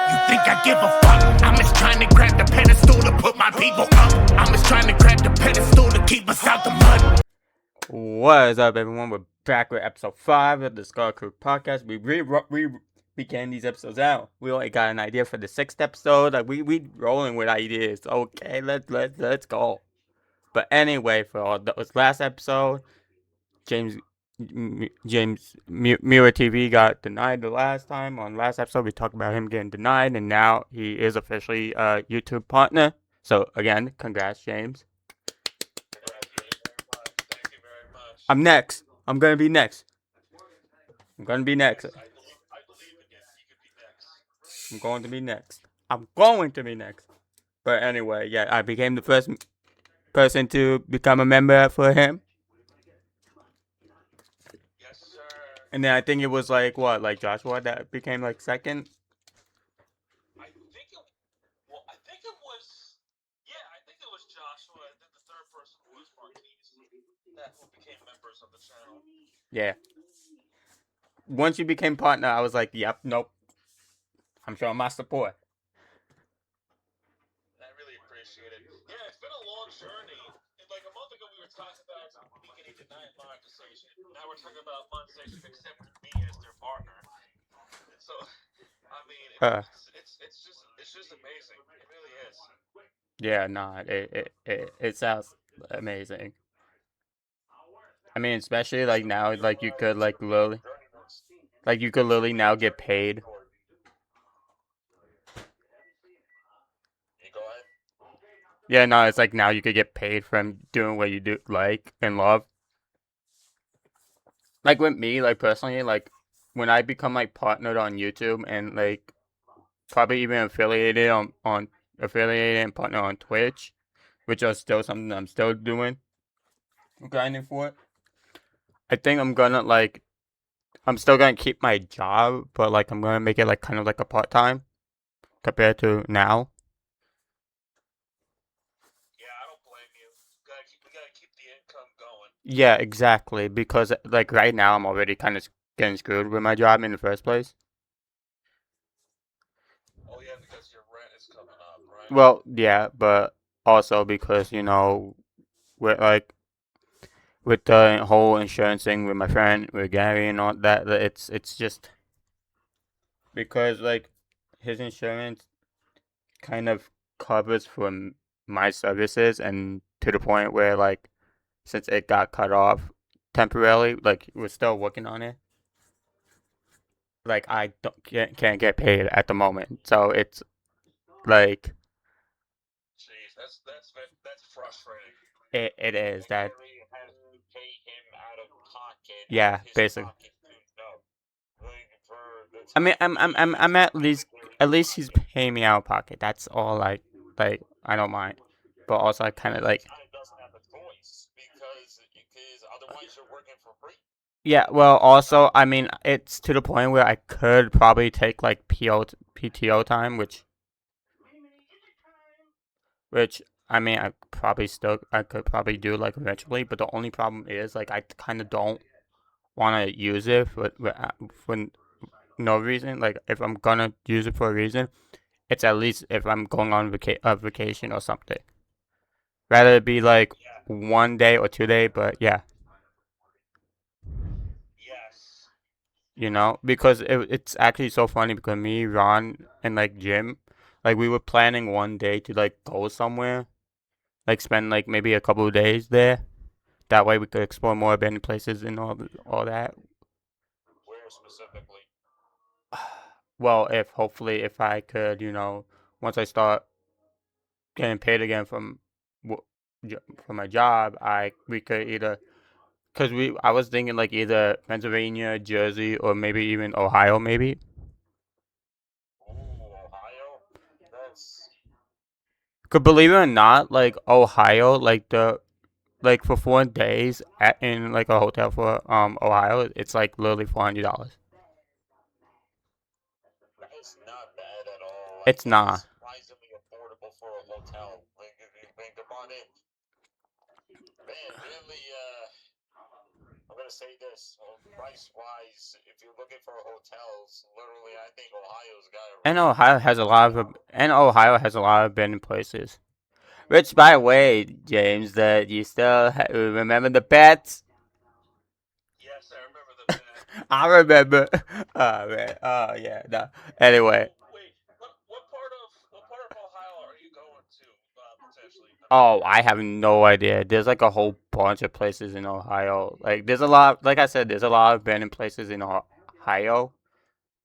You think I give a fuck? I'm just trying to grab the pedestal to put my people up. I'm just trying to grab the pedestal to keep us out the mud. What is up, everyone? We're back with episode 5 of the ScarCrew podcast. We began these episodes out. We only got an idea for the 6th episode. Like we rolling with ideas. Okay, let's go. But anyway, for all those last episode, James Mirror TV got denied the last time. On last episode, we talked about him getting denied, and now he is officially a YouTube partner. So again, congrats, James. I'm next. I'm gonna be next. I'm going to be next. But anyway, yeah, I became the first person to become a member for him. Yes, sir. And then I think it was like Joshua that became like second. I think it was Joshua, and then the third person was Marquise, who became members of the channel. Yeah. Once you became partner, I was like, yep, nope. I'm showing my support. I really appreciate it. Yeah, it's been a long journey. And like a month ago, we were talking about me getting denied monetization. Now we're talking about monetization accepting me as their partner. And so, I mean, it's just amazing. It really is. Yeah, nah, it sounds amazing. I mean, especially like now, like you could literally now get paid. You go ahead. Yeah, no, it's like now you could get paid from doing what you do like and love. Like with me, like personally, like when I become like partnered on YouTube and like probably even affiliated on affiliated and partner on Twitch, which is still something I'm still doing, grinding for it. I think I'm still gonna keep my job, but like I'm gonna make it like kind of like a part time compared to now. Yeah, I don't blame you. We gotta keep the income going. Yeah, exactly. Because like right now I'm already kind of getting screwed with my job in the first place. Oh yeah, because your rent is coming up, right? Well, yeah, but also because with the whole insurance thing with my friend with Gary and all that, it's just because like his insurance kind of covers for my services, and to the point where like since it got cut off temporarily, like we're still working on it. Like I can't get paid at the moment, so it's like Jeez, that's frustrating. it is that. Literally has to pay him out of pocket. Yeah, His basically. pocket to no. Like for the I mean, time I'm at least he's paying me out of pocket. That's all. Like I don't mind, but also I kind of like. kind of doesn't have a choice because otherwise you're working for free. Yeah, well, also, I mean, it's to the point where I could probably take like PTO time, which I mean, I could probably do like eventually, but the only problem is like I kind of don't want to use it for no reason. Like if I'm gonna use it for a reason, it's at least if I'm going on vacation or something. Rather it be like 1 day or 2 day, but yeah. Yes. You know, because it's actually so funny because me, Ron, and like Jim, like we were planning one day to like go somewhere, like spend like maybe a couple of days there. That way we could explore more abandoned places and all that. Where specifically? Well, if I could, once I start getting paid again from my job, we could either. Cause I was thinking like either Pennsylvania, Jersey, or maybe even Ohio, maybe. Ooh, Ohio. That's Cause believe it or not, like Ohio, like for 4 days in like a hotel for Ohio, it's like literally $400. that is not bad at all. It's not. Surprisingly affordable for a hotel. Like if you think about it, man, really. I'm gonna say this: price-wise, if you're looking for hotels, literally, I think Ohio's got it. And Ohio has a lot of abandoned places. Which, by the way, James, that you still remember the pets? Yes, I remember the bed. I remember. Oh man. Oh yeah. No. Anyway. Wait, what part of Ohio are you going to potentially? I mean, Oh, I have no idea. There's like a whole bunch of places in Ohio. Like there's a lot. Like I said, there's a lot of abandoned places in Ohio.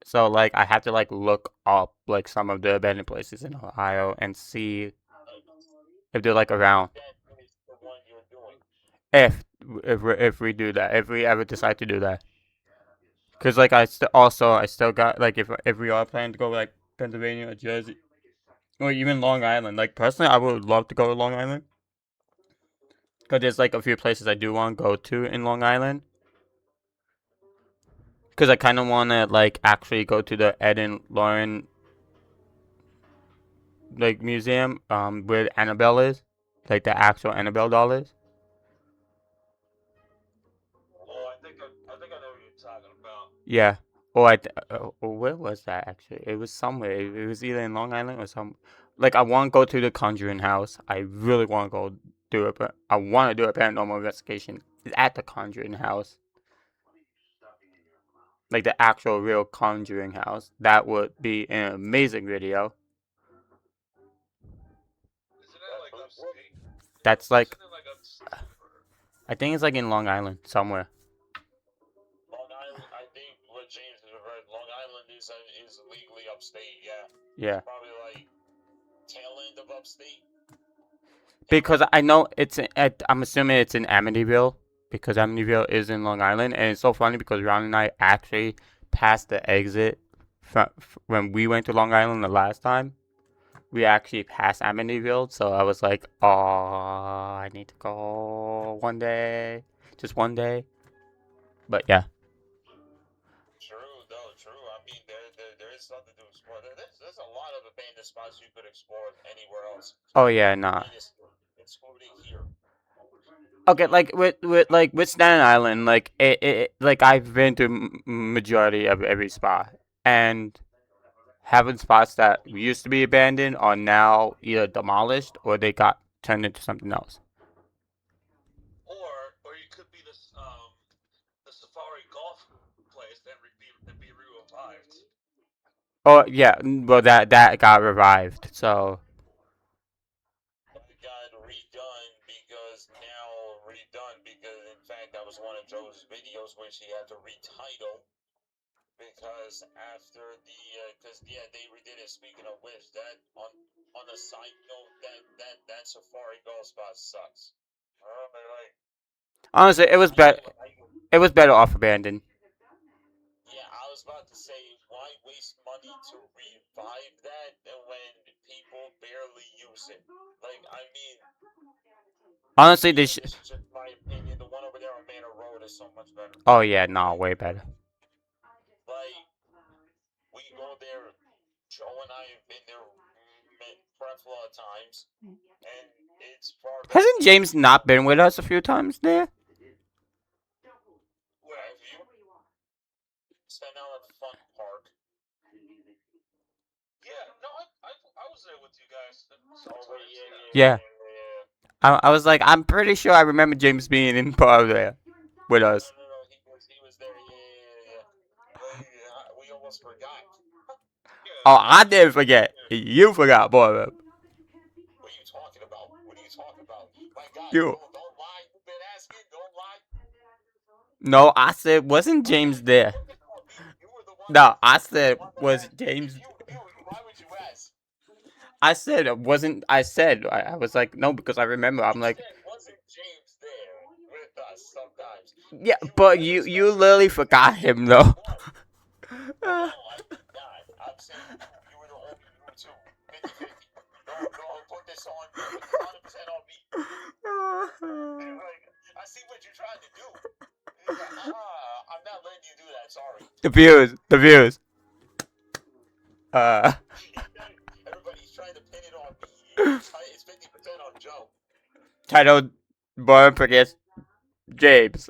So like I have to like look up like some of the abandoned places in Ohio and see if they're like around. That is the one you're doing. If if we do that, if we ever decide to do that. Cause like I still got like if we are planning to go like Pennsylvania or Jersey or even Long Island. Like personally, I would love to go to Long Island. Cause there's like a few places I do want to go to in Long Island. Cause I kind of want to like actually go to the Ed and Lauren like museum where Annabelle is, like the actual Annabelle doll is. oh, I think I know what you're talking about. Yeah. Where was that actually? It was somewhere. It was either in Long Island or some. Like I want to go to the Conjuring House. I really want to go do it, but I want to do a paranormal investigation at the Conjuring House. Like the actual real Conjuring House. That would be an amazing video. Isn't that like upstate? That's like Isn't it like upstate? I think it's like in Long Island somewhere. Long Island, I think what James has read, Long Island is legally upstate. Yeah. Yeah. Probably like tail end of upstate. Because I know I'm assuming it's in Amityville because Amityville is in Long Island, and it's so funny because Ron and I actually passed the exit when we went to Long Island the last time. We actually passed Amityville, so I was like, "Oh, I need to go one day, just one day." But yeah. True, though, true. I mean, there is something to explore. There's a lot of abandoned spots you could explore anywhere else. Oh yeah, nah. Excluding here. Okay, like with Staten Island, like like I've been to majority of every spot, and having spots that used to be abandoned are now either demolished or they got turned into something else. Or you could be the Safari Golf place that be revived. Oh yeah, well that got revived. So It got redone because in fact that was one of Joe's videos which he had to retitle because after they redid it. Speaking of which, that on a side note, that Safari Golf spot sucks. Like, honestly, it was better. It was better off abandoned. yeah, I was about to say, why waste money to revive that when people barely use it? Like, I mean, Honestly, this is just my opinion. The one over there on Manor Road is so much better. Oh yeah, no, way better. Like, we go there. Joe and I have been there a lot of times, and it's far better. Hasn't James not been with us a few times there? Where have you? Spent out at Fun Park. Yeah, no, I was there with you guys. Sometimes, Yeah. I was like, I'm pretty sure I remember James being in part there with us. No, he was there. Yeah. We almost forgot. Oh, I didn't forget. You forgot, boy. What are you talking about? My God, You. don't lie. You've been asking. Don't lie. No, I said, wasn't James there? You were the one. No, I said, was James. Why would you ask? I said, wasn't. I said, I was like, no, because I remember. I'm like, wasn't James there with us sometimes? yeah, but you literally forgot him though. No, I did not. I'm saying you were the only you too. 50-50. Don't put this on you. Put this 100% on me. Like, I see what you're trying to do. I'm not letting you do that. Sorry. The views. Everybody's trying to pin it on me. It's 50% on Joe. Titled Born Forgets James.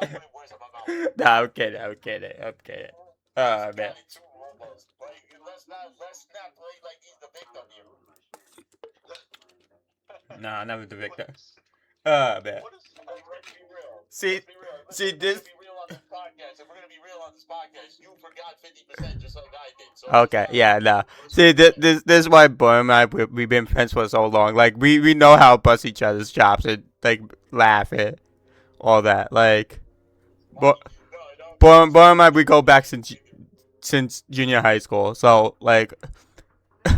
Stop putting words in my mouth. No, I'm kidding. I'm kidding. I'm kidding. Oh man. Counting 2 robos. Like, let's not play like he's the victim here. Nah, never the victim. Please. Oh man. What is Like, let's be real. See, Let's be real. see We're this. gonna be real on this podcast. If we're gonna be real on this podcast, you forgot 50% just like I did. So Okay, yeah, nah. See, this is why Boy and I we've been friends for so long. Like we know how to bust each other's chops and like laugh at all that. Like, Boy, Boy and I we go back since junior high school. So like. he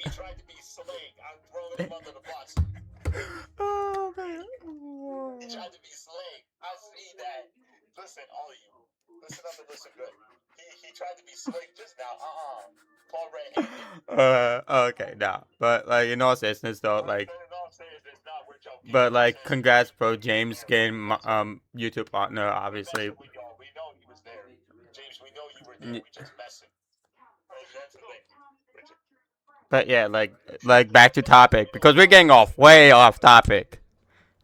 tried to be slick. I'm throwing him under the bus. Oh man. He tried to be slick. I see that. Listen, all of you. Listen up and listen good. He tried to be slick just now. Paul red-handed. Okay, nah. But like in all seriousness though, like. In all seriousness, no, we're joking. But like, congrats, bro. James getting YouTube partner, obviously. We know he was there. James, we know you were there. We just messing. That's the thing. But yeah, like back to topic because we're getting way off topic.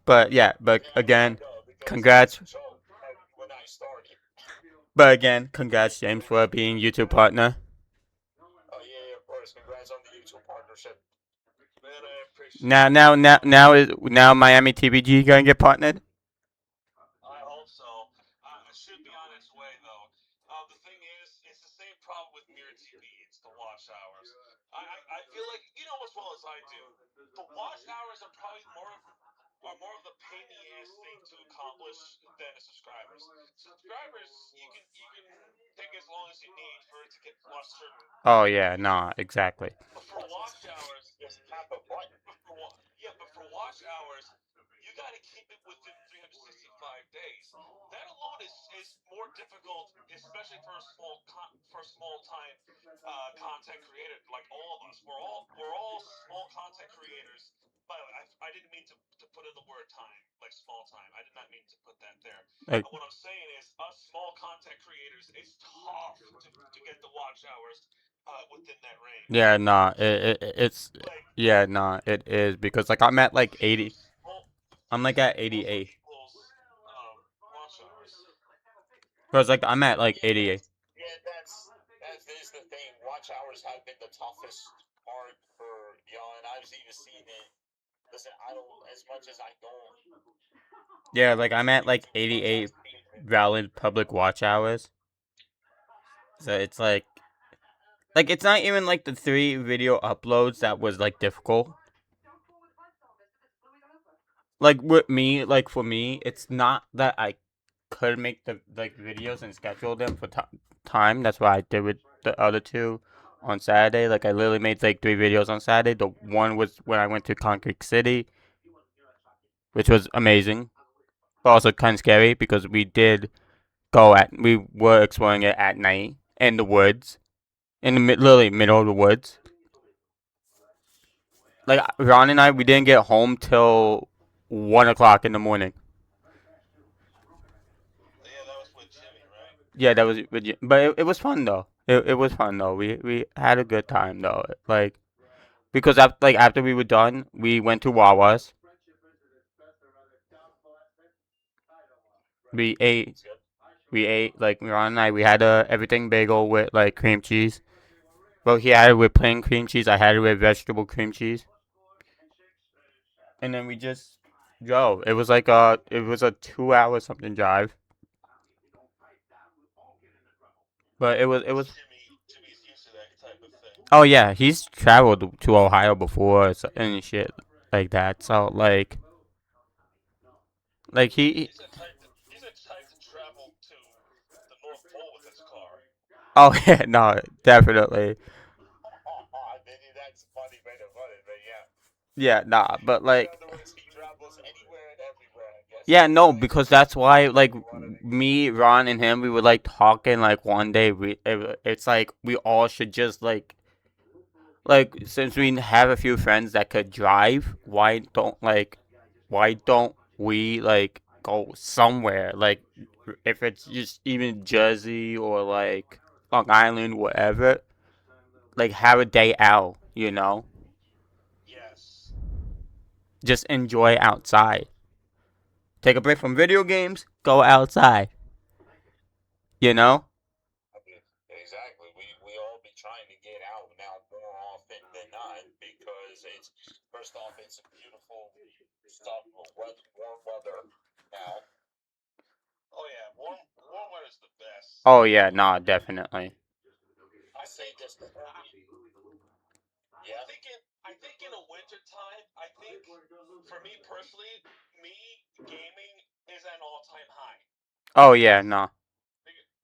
But yeah, but again, congrats. When I started. But again, congrats, James, for being YouTube partner. Oh yeah, of course. Congrats on the YouTube partnership. Man, I appreciate Now Miami TBG gonna get partnered. I hope so. It should be on its way, though. The thing is, it's the same problem with Mirror TV. It's the watch hours. I feel like, you know as well as I do, the watch hours are probably more of the pain in the ass thing to accomplish than the subscribers. Subscribers, you can take as long as you need for it to get watched certain. Oh yeah, nah, exactly. But for watch hours, Just tap a button. but for watch hours, you got to keep it within 365 days. That alone is more difficult, especially for a small time content creator like all of us. We're all small content creators. By the way, I didn't mean to put in the word time, like small time. I did not mean to put that there. Like, What I'm saying is, us small content creators, it's tough to get the watch hours within that range. yeah, nah, it's Like, yeah, nah, it is because like I'm at like 80. Well, I'm like at 88. watch hours. Cause like I'm at like 88. Yeah, that is the thing. Watch hours have been the toughest part for and I've even seen it. Listen, I don't as much as I don't. Yeah, like I'm at like 88 valid public watch hours. So it's like it's not even like the 3 video uploads that was like difficult. Like with me, like for me, it's not that I could make the like videos and schedule them for time. That's what I did with the other 2 on Saturday. Like I literally made like 3 videos on Saturday. The one was when I went to Concrete City, which was amazing, but also kind of scary because we were exploring it at night in the woods, in the literally middle of the woods. Like Ron and I, we didn't get home till 1 o'clock in the morning. Yeah, that was with Jimmy, right? Yeah, that was, but it was fun though. It was fun though. We had a good time though. Like because after we were done, we went to Wawa's. We ate. Like Ron and I. We had a everything bagel with like cream cheese. Well, he had it with plain cream cheese. I had it with vegetable cream cheese. And then we just drove. It was like a 2-hour something drive. But it was. Jimmy's used to that type of thing. Oh yeah, he's traveled to Ohio before and shit like that. So like he. He's a type to travel to the North Pole with his car. Oh yeah, no, definitely. That's funny way to put it, but yeah. Yeah, nah, but like. In other words, he travels anywhere and everywhere, I guess. Yeah, no, because that's why like me, Ron, and him, we were like talking like one day. It's like we all should just like since we have a few friends that could drive, why don't we like go somewhere like if it's just even Jersey or like Long Island, whatever, like have a day out, you know? Yes. Just enjoy outside. Take a break from video games. Go outside. You know. I mean, exactly. We all be trying to get out now more often than not because it's first off it's beautiful stuff warm weather now. Oh yeah, warm weather's the best. Oh yeah, nah, definitely. I say this early. Yeah. I think in the winter time, I think for me personally, gaming is at an all-time high. Oh yeah, nah.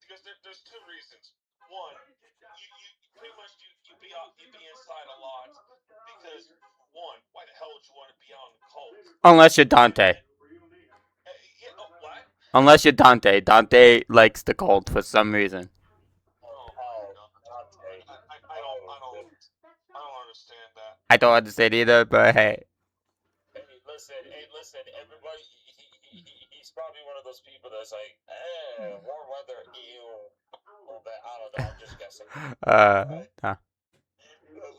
Because there's two reasons. One, you pretty much you be inside a lot because one, why the hell would you want to be out in the cold? Unless you're Dante. Yeah, oh, what? Unless you're Dante. Dante likes the cold for some reason. Oh my Oh, god. Dante. I don't understand that. I don't understand either, but hey. Hey, listen, everybody. He's probably one of those people that's like, warm weather, ew. All that. I don't know. I'm just guessing. Nah.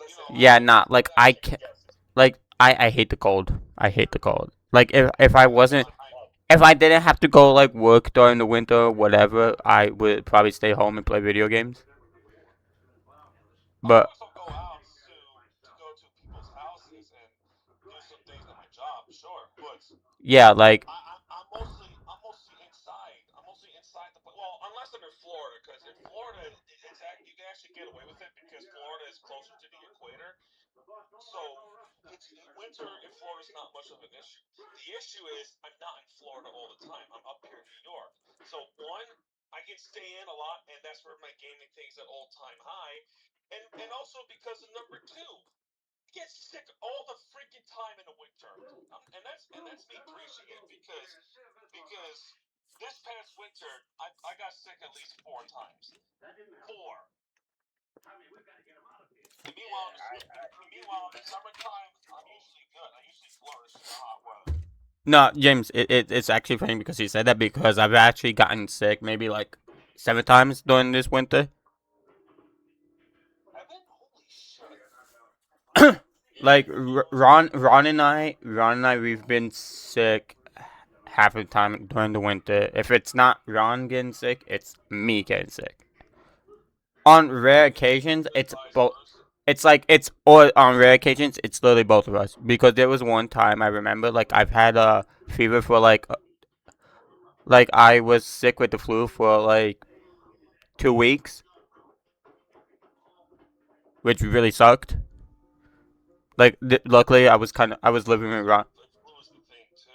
Listen, Yeah, nah. Like I second can, guesses. like I hate the cold. I hate the cold. Like if I wasn't, Oh, if I didn't have to go like work during the winter or whatever, I would probably stay home and play video games. Of But course, I'll go out to go to people's houses and do some things at my job, sure. But yeah, like I'm mostly inside. I'm mostly inside the well, unless I'm in Florida, because in Florida you can actually get away with it because Florida is closer to the equator. So it's winter in Florida is not much of an issue. The issue is I'm not in Florida all the time. I'm up here in New York. So one, I can stay in a lot, and that's where my gaming thing's at all time high. And also because of number two, I get sick all the freaking time in the winter, and that's me preaching it because this past winter I got sick at least 4 times. Four. Meanwhile, in the summertime, I'm usually good. I usually flourish in the hot weather. no, James. It's actually funny because he said that because I've actually gotten sick maybe like 7 times during this winter. Evan, holy shit! Like Ron and I, we've been sick half the time during the winter. If it's not Ron getting sick, it's me getting sick. On rare occasions, it's Vice both. versa. It's like it's or on rare occasions, it's literally both of us. Because there was one time I remember, like I've had a fever for like I was sick with the flu for like 2 weeks, which really sucked. Like luckily, I was living with Ron. The flu is the thing too.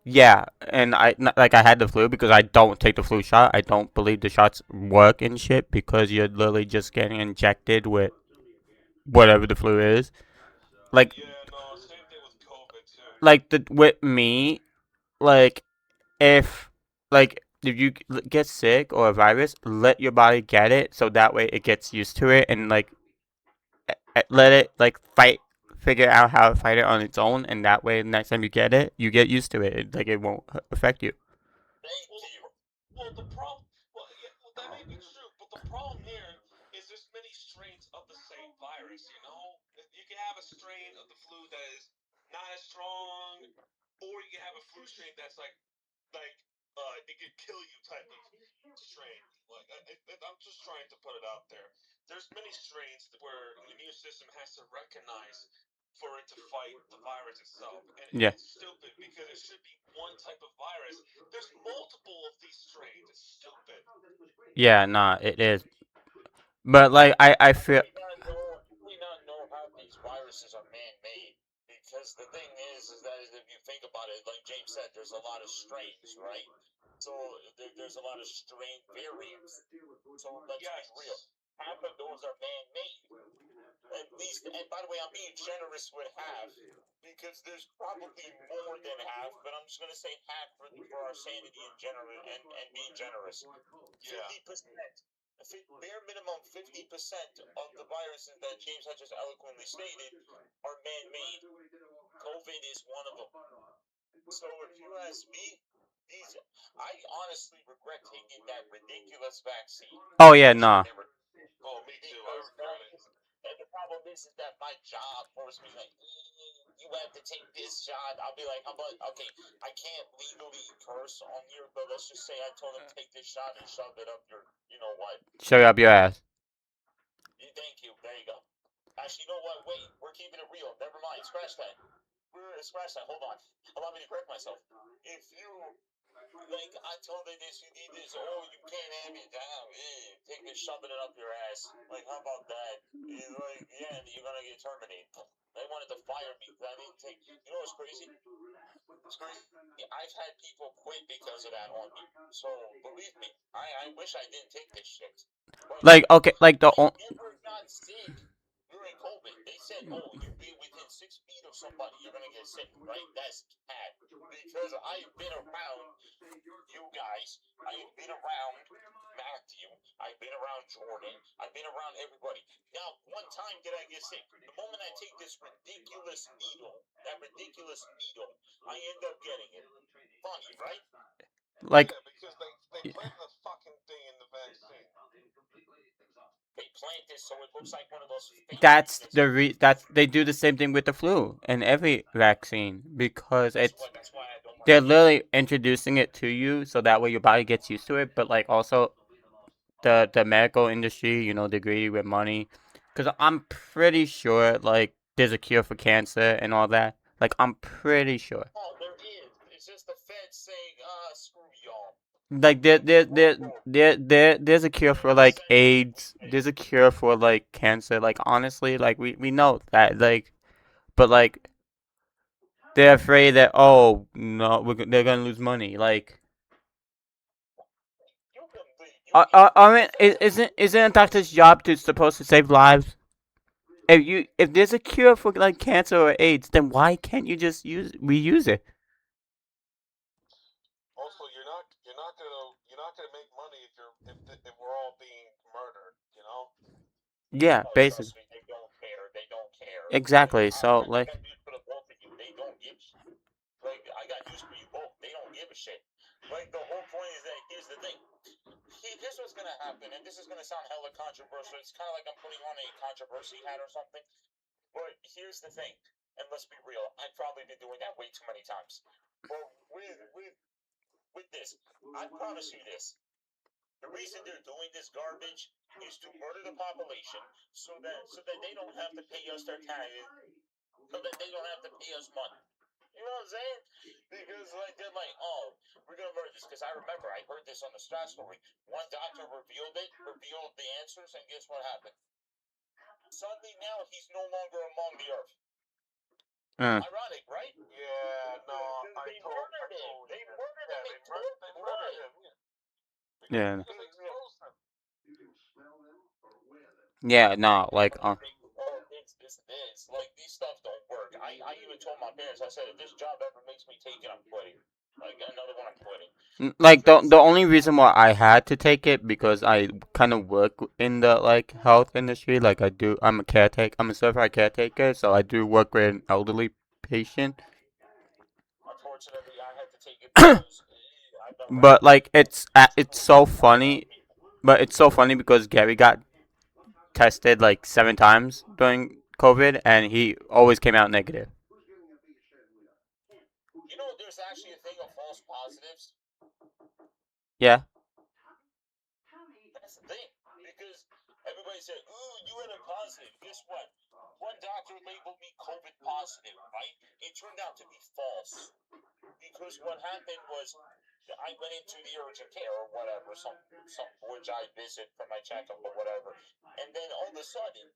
Yeah, and like I had the flu because I don't take the flu shot. I don't believe the shots work and shit because you're literally just getting injected with whatever the flu is. Like Yeah, no, same thing with COVID too. like the with me, like if if you get sick or a virus, let your body get it so that way it gets used to it and like let it like figure out how to fight it on its own, and that way next time you get it, you get used to it. Like it won't affect you. thank Well, you. the problem. Well, yeah, well, that may be true, but the problem here is there's many strains of the same virus. You know, you can have a strain of the flu that is not as strong, or you can have a flu strain that's like it could kill you type of strain. Like I'm just trying to put it out there. There's many strains where the immune system has to recognize for it to fight the virus itself, and Yeah. it's stupid because it should be one type of virus. There's multiple of these strains. It's stupid. Yeah, nah, it is. But like I feel Do we not know how these viruses are man-made? Because the thing is that if you think about it, like James said, there's a lot of strains, right? So there's a lot of strain variants. So let's be real. Yes. Half of those are man-made. At least, and by the way, I'm being generous with half because there's probably more than half, but I'm just gonna say half for our sanity and and being generous. Yeah. 50%. Bare minimum 50% of the viruses that James had just eloquently stated are man-made. COVID is one of them. So if you ask me, I honestly regret taking that ridiculous vaccine. Oh yeah, nah. Oh, me too. I Because regret it. and the problem is that my job forced me like, you have to take this shot. I'll be like, how about, okay, I can't legally curse on here, but let's just say I told him take this shot and shove it up your, you know what? Shove it up your ass. Thank you. There you go. Actually, you know what? Wait, we're keeping it real. Never mind. Scratch that. Scratch that. Hold on. Allow me to correct myself. If you, like, I told her this, you need this. Oh, you can't have it. Take it, shoving it up your ass. Like, how about that? Like, yeah, you're gonna get terminated. They wanted to fire me because I didn't take. You know what's crazy? It's crazy. I've had people quit because of that on me. So believe me, I wish I didn't take this shit. But Like, okay, like I never got sick during COVID. They said, oh, you be within 6 feet of somebody, you're gonna get sick, right? That's cat. Because I've been around you guys. I've been around Matthew. I've been around Jordan. I've been around everybody. Now, one time did I get sick. The moment I take this ridiculous needle, that ridiculous needle, I end up getting it. Funny, right? like, Yeah, because they plant the fucking thing in the vaccine. They plant this so it looks like one of those fake that's things. that's they do the same thing with the flu and every vaccine because That's it's why I don't want they're to. literally introducing it to you so that way your body gets used to it. But like also the medical industry, you know, they greedy with money. Because I'm pretty sure like there's a cure for cancer and all that. Like I'm pretty sure. Oh, there is. It's just the Fed saying, screw y'all. Like there's a cure for like AIDS. There's a cure for like cancer. Like honestly, like we know that. Like, but like they're afraid that oh no, they're gonna lose money. Like, I mean, isn't a doctor's job to supposed to save lives? If there's a cure for like cancer or AIDS, then why can't you just reuse it? Also, you're not gonna make money if we're all being murdered. You know. Yeah, Oh, basically. trust me, they don't care. They don't care. Exactly. So I like, got news for the both of you. They don't give. Like, I got news for you both. They don't give a shit. Like, the whole point is that here's the thing. Here's what's gonna happen, and this is gonna sound hella controversial. It's kind of like I'm putting on a controversy hat or something. But here's the thing, and let's be real. I've probably been doing that way too many times. But with this, I promise you this. The reason they're doing this garbage is to murder the population, so that they don't have to pay us their taxes, so that they don't have to pay us money. You know what I'm saying? Because like they're like, oh, we're gonna murder this. Because I remember I heard this on the Star story. One doctor revealed the answers, and guess what happened? Suddenly now he's no longer among the earth. Ironic, right? Yeah, no, They murdered him. They murdered him. They murdered him. yeah, Because they exposed him. yeah, no, like, It's like these stuff don't work. I even told my parents. I said, if this job ever makes me take it, I'm quitting. Like another one, I'm quitting. like the only reason why I had to take it because I kind of work in the like health industry. Like I do, I'm a caretaker. I'm a certified caretaker, so I do work with an elderly patient. Unfortunately, I had to take it because I've been But like it's so around funny. But it's so funny because Gary got tested like 7 times during COVID, and he always came out negative. You know, there's actually a thing of false positives. Yeah. That's the thing. Because everybody said, ooh, you had a positive. Guess what? One doctor labeled me COVID positive, right? It turned out to be false. Because what happened was I went into the urgent care or whatever, some which I visit for my checkup or whatever. And then all of a sudden,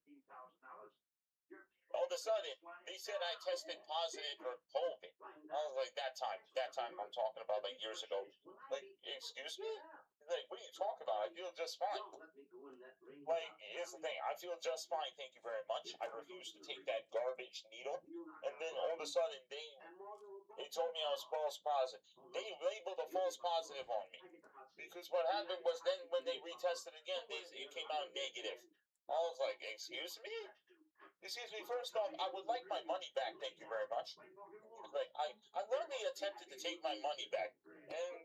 they said I tested positive for COVID. I was like, that time I'm talking about like years ago. Like, excuse me? Like, what are you talking about? I feel just fine. Like, here's the thing. I feel just fine, thank you very much. I refuse to take that garbage needle. And then all of a sudden, they told me I was false positive. They labeled a false positive on me. Because what happened was then when they retested again, it came out negative. I was like, excuse me? Excuse me, first off, I would like my money back, thank you very much. Like, I literally attempted to take my money back. And,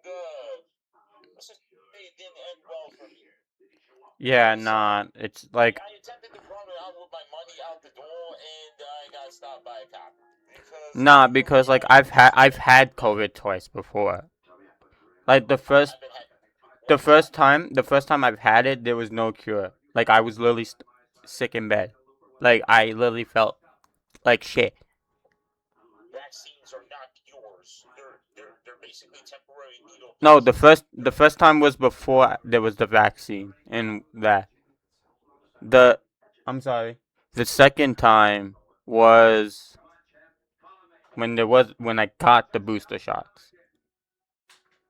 let's just say it didn't end well for me. Yeah, nah. It's like I attempted to run out with my money out the door, and I got stopped by a cop. because Nah, because like I've had COVID twice before. Like the first the first time I've had it, there was no cure. Like I was literally sick in bed. Like I literally felt like shit. vaccines are not cures. They're basically temporary needle No, places. the first time was before there was the vaccine and that. The I'm sorry. The second time was when I got the booster shots.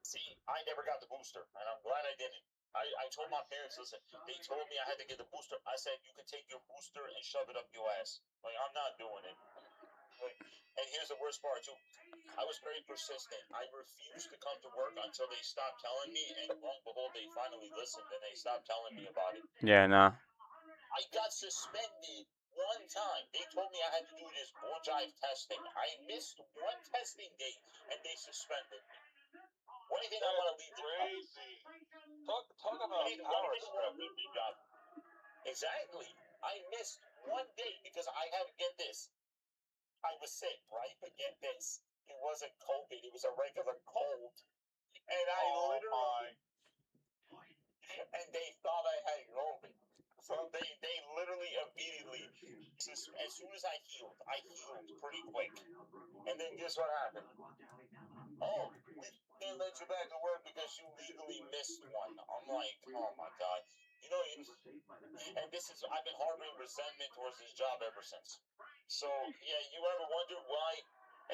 See, I never got the booster, and I'm glad I didn't. I told my parents, listen, they told me I had to get the booster. I said, you can take your booster and shove it up your ass. Like, I'm not doing it. Like, and here's the worst part, too. I was very persistent. I refused to come to work until they stopped telling me, and lo and behold, they finally listened and they stopped telling me about it. Yeah, nah. I got suspended one time. They told me I had to do this bull jive testing. I missed one testing date, and they suspended me. What do you think I want to leave the Crazy. Talk about power trip. job? Exactly. I missed one day because I had to get this. I was sick, right? But get this. It wasn't COVID. It was a regular cold. And I literally, and they thought I had COVID. So they literally immediately, as soon as I healed pretty quick. And then guess what happened? Oh, we can't let you back to work because you legally missed one. I'm like, oh my god. You know, and this is, I've been harboring resentment towards this job ever since. So, yeah, you ever wonder why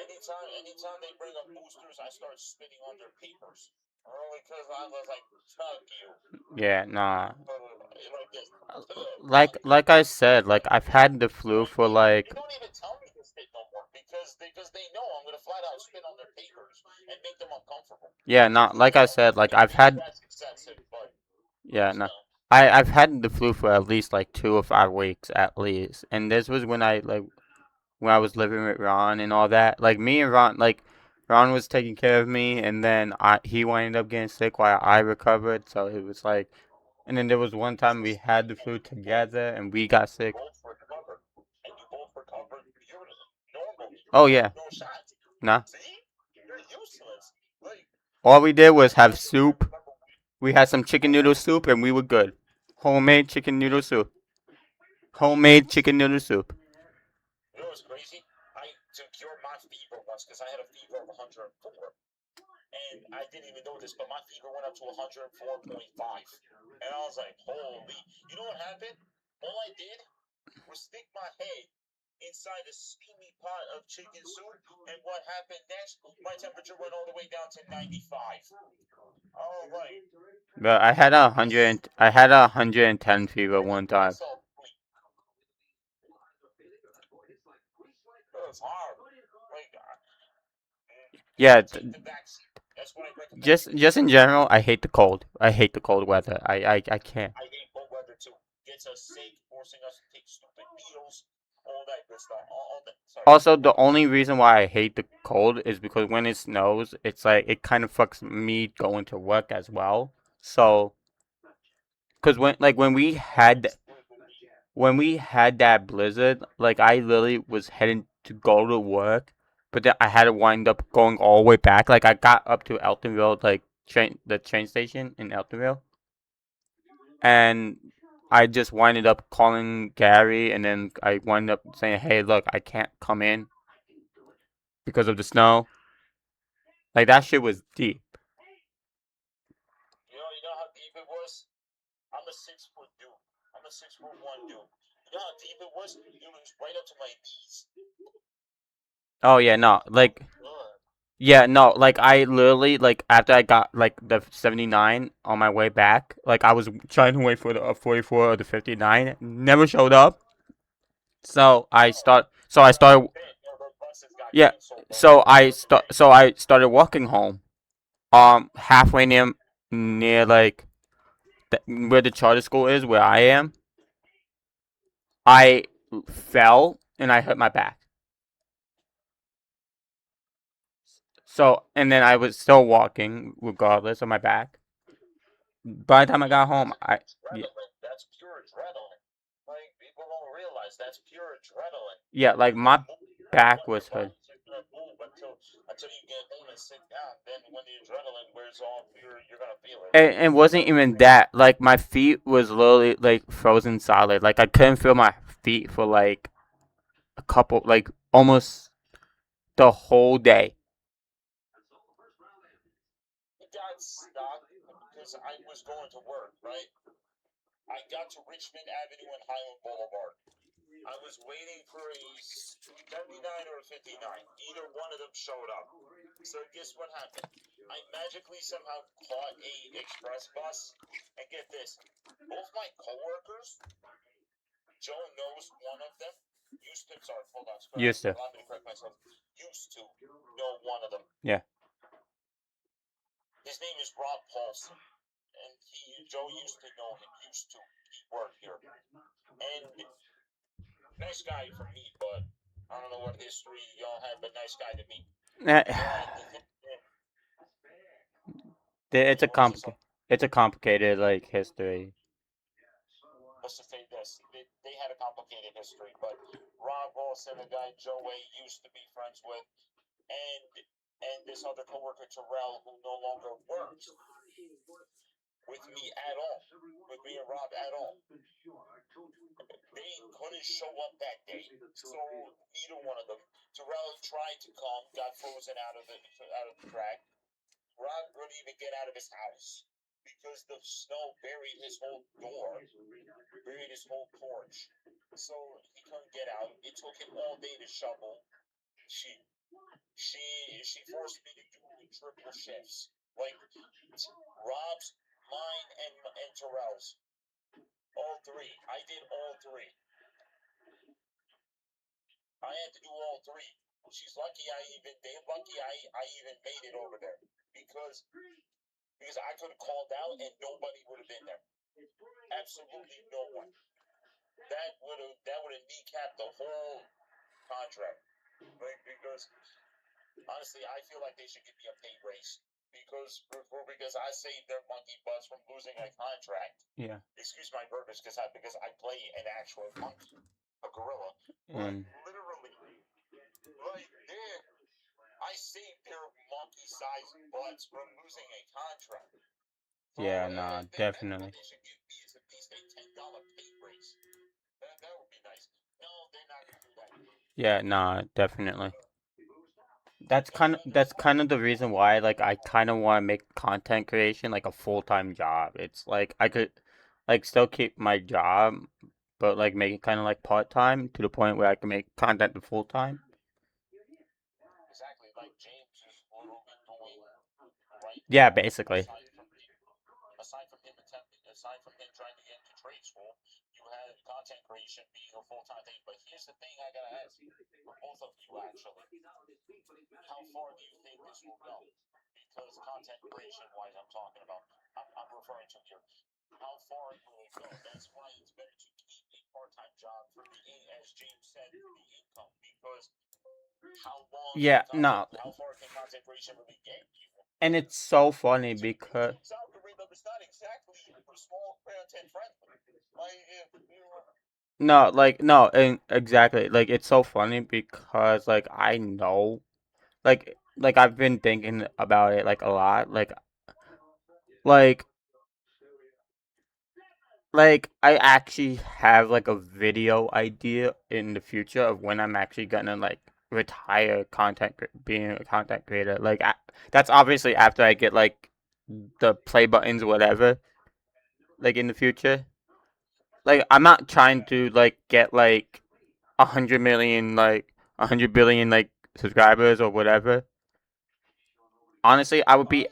anytime they bring up boosters, I start spitting on their papers? Only because I was like, fuck you. Yeah, nah. Like this. Like I said, like I've had the flu for like They don't even tell me to spit no more because they know I'm gonna flat out spit on their papers and make them uncomfortable. yeah, not like I said, like I've had That's excessive, but yeah, no. still. I've had the flu for at least like 2 or 5 weeks at least. And this was when I was living with Ron and all that. Like me and Ron Ron was taking care of me and then he ended up getting sick while I recovered, so it was like and then there was one time we had the flu together and we got sick. Both recovered, and you both recovered normally. Oh yeah. No shots. Nah. See, you're useless. Like All we did was have soup. We had some chicken noodle soup and we were good. Homemade chicken noodle soup. Homemade chicken noodle soup. You know what's crazy? I to cure my fever once because I had a fever of 104, and I didn't even know this, but my fever went up to 104.5, and I was like, holy! You know what happened? All I did was stick my head inside a steamy pot of chicken soup, and what happened next? My temperature went all the way down to 95. Oh, right. But I had 110 fever one time. It's hard. Like, Yeah, take the vaccine. That's what I recommend. just in general, I hate the cold. I hate the cold weather. I can't. I hate cold weather too. Gets us sick, forcing us to take stupid meals, all that good stuff. All that. Sorry. Also, the only reason why I hate the cold is because when it snows, it's like it kind of fucks me going to work as well. So, cause when we had that blizzard, like I literally was heading to go to work, but then I had to wind up going all the way back. Like I got up to Eltonville, like the train station in Eltonville, and I just winded up calling Gary, and then I wound up saying, "Hey, look, I can't come in because of the snow." Like that shit was deep. You know how deep it was? I'm a 6 foot dude. I'm a 6'1" dude. You know how deep it was? It was right up to my knees. Oh yeah, no, like Ugh. yeah, no, like I literally like after I got like the 79 on my way back, like I was trying to wait for the 44 or the 59, never showed up. So I started. Yeah. So I started walking home. Halfway near like where the charter school is, where I am. I fell and I hurt my back. So and then I was still walking regardless of my back. By the time I got home, yeah, That's pure adrenaline. Like people don't realize that's pure adrenaline. yeah, like my back was hurt. days off, you're gonna feel it. And it wasn't even that. Like my feet was literally like frozen solid. Like I couldn't feel my feet for like a couple, like almost the whole day. It got stuck because I was going to work, right? I got to Richmond Avenue and Highland Boulevard. I was waiting for a 79 or a 59. Either one of them showed up. So guess what happened? I magically somehow caught a express bus. And get this, both my coworkers, Joe knows one of them, used to, sorry, hold on, Used to. allow me to correct myself, used to know one of them. Yeah. His name is Rob Paulson. And Joe used to know him, used to, he worked here. And nice guy for me, but I don't know what history y'all have, but nice guy to me. It's a complicated like history. Let's just say this: they had a complicated history, but Rob Wilson, the guy Joe A used to be friends with, and this other coworker Terrell, who no longer works with me at all, with me and Rob at all. They couldn't show up that day, so neither one of them. Terrell tried to come, got frozen out of the track. Rob couldn't even get out of his house because the snow buried his whole door, buried his whole porch. So he couldn't get out. It took him all day to shovel. She forced me to do triple shifts, like Rob's, mine, and Terrell's. All three. I did all three. I had to do all three. She's lucky I even made it over there because I could have called out and nobody would have been there. Absolutely no one. That would have kneecapped the whole contract. Like, because honestly, I feel like they should give me a pay raise because I saved their monkey butts from losing a contract. Yeah. Excuse my verbiage because I play an actual monkey, a gorilla. But literally, right there, I saved their monkey-sized butts from losing a contract. Yeah, nah, definitely. What they should give me is at least a $10 pay raise. That would be nice. No, they're not gonna do that. Yeah, nah, definitely. That's kind of the reason why like I kind of want to make content creation like a full-time job. It's like I could like still keep my job, but like make it kind of like part-time to the point where I can make content full-time. Exactly, like James is literally doing right. Yeah, basically. Aside from him trying to get into trade school, you had content creation being a full-time thing. But here's the thing I gotta ask for both of you actually: how far do you think this will go? Because content creation-wise, I'm talking about, I'm referring to here. How far will it go? That's why it's better to keep a part-time job for the, as James said, for the income. Because how long? Yeah, no. How far can content creation really get you? And it's so funny because YouTube's algorithm is not exactly for small content friendly. no, and exactly. Like it's so funny because like I know like I've been thinking about it like a lot. Like like I actually have like a video idea in the future of when I'm actually gonna like retire being a content creator. Like that's obviously after I get like the play buttons or whatever. Like in the future, like I'm not trying to like get like 100 million, like 100 billion like subscribers or whatever. Honestly, I would be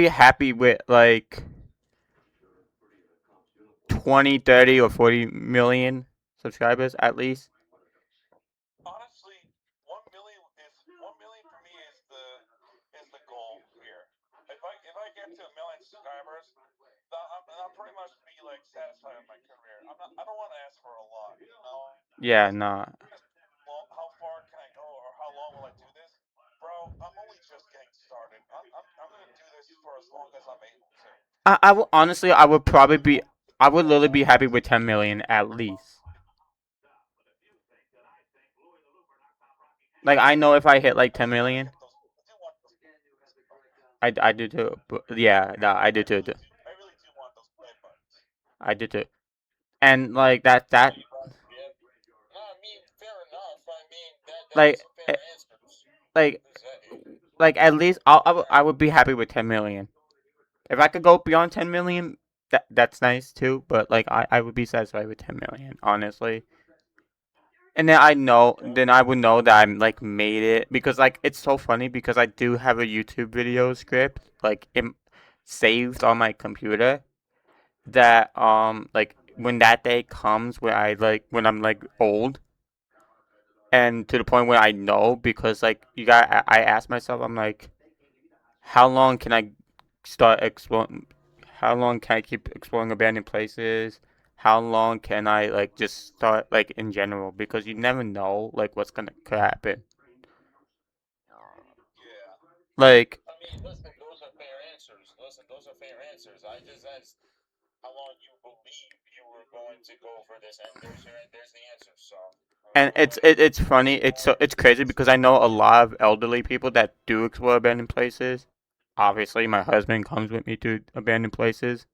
happy with like 20, 30, or 40 million subscribers at least. Honestly, 1 million for me is the goal here. If I get to 1 million subscribers, I'll pretty much be like satisfied with my career. I don't want to ask for a lot. Yeah, nah. How far can I go, or how long will I do this, bro? I'm only just getting started. I'm gonna do this for as long as I'm able to. I would honestly, I would literally be happy with 10 million at least. Like I know if I hit like 10 million. I do too. But yeah, no, I do too. I really do want those play buttons. I do too. And like that Yeah. No, I mean, fair enough. I mean, that like is a eh, fair answer. like Is that it? like at least I would be happy with 10 million. If I could go beyond 10 million, that's nice too. But like I would be satisfied with 10 million, honestly. And then I would know that I'm like made it because like it's so funny because I do have a YouTube video script saved on my computer that like when that day comes where when I'm like old and to the point where I know because like I ask myself I'm like how long can I start exploring how long can I keep exploring abandoned places? How long can I like just start like in general because you never know like what's gonna could happen. Yeah. Like I mean, listen, those are fair answers. Listen, those are fair answers. I just asked how long you believe you were going to go for this, and there's the answer. So, and it's funny, it's crazy because I know a lot of elderly people that do explore abandoned places. Obviously my husband comes with me to abandoned places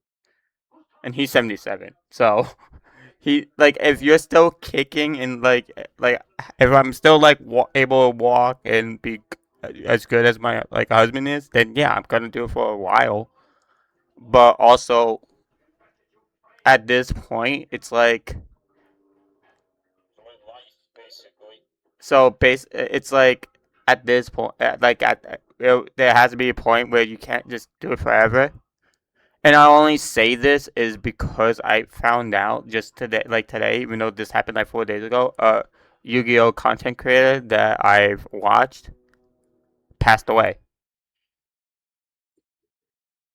and he's 77. So he like if you're still kicking and like if I'm still like able to walk and be as good as my like husband is, then yeah, I'm gonna do it for a while. But also at this point, it's like with life, basically. it's like at this point, there has to be a point where you can't just do it forever. And I only say this is because I found out just today, even though this happened like 4 days ago, Yu-Gi-Oh content creator that I've watched passed away,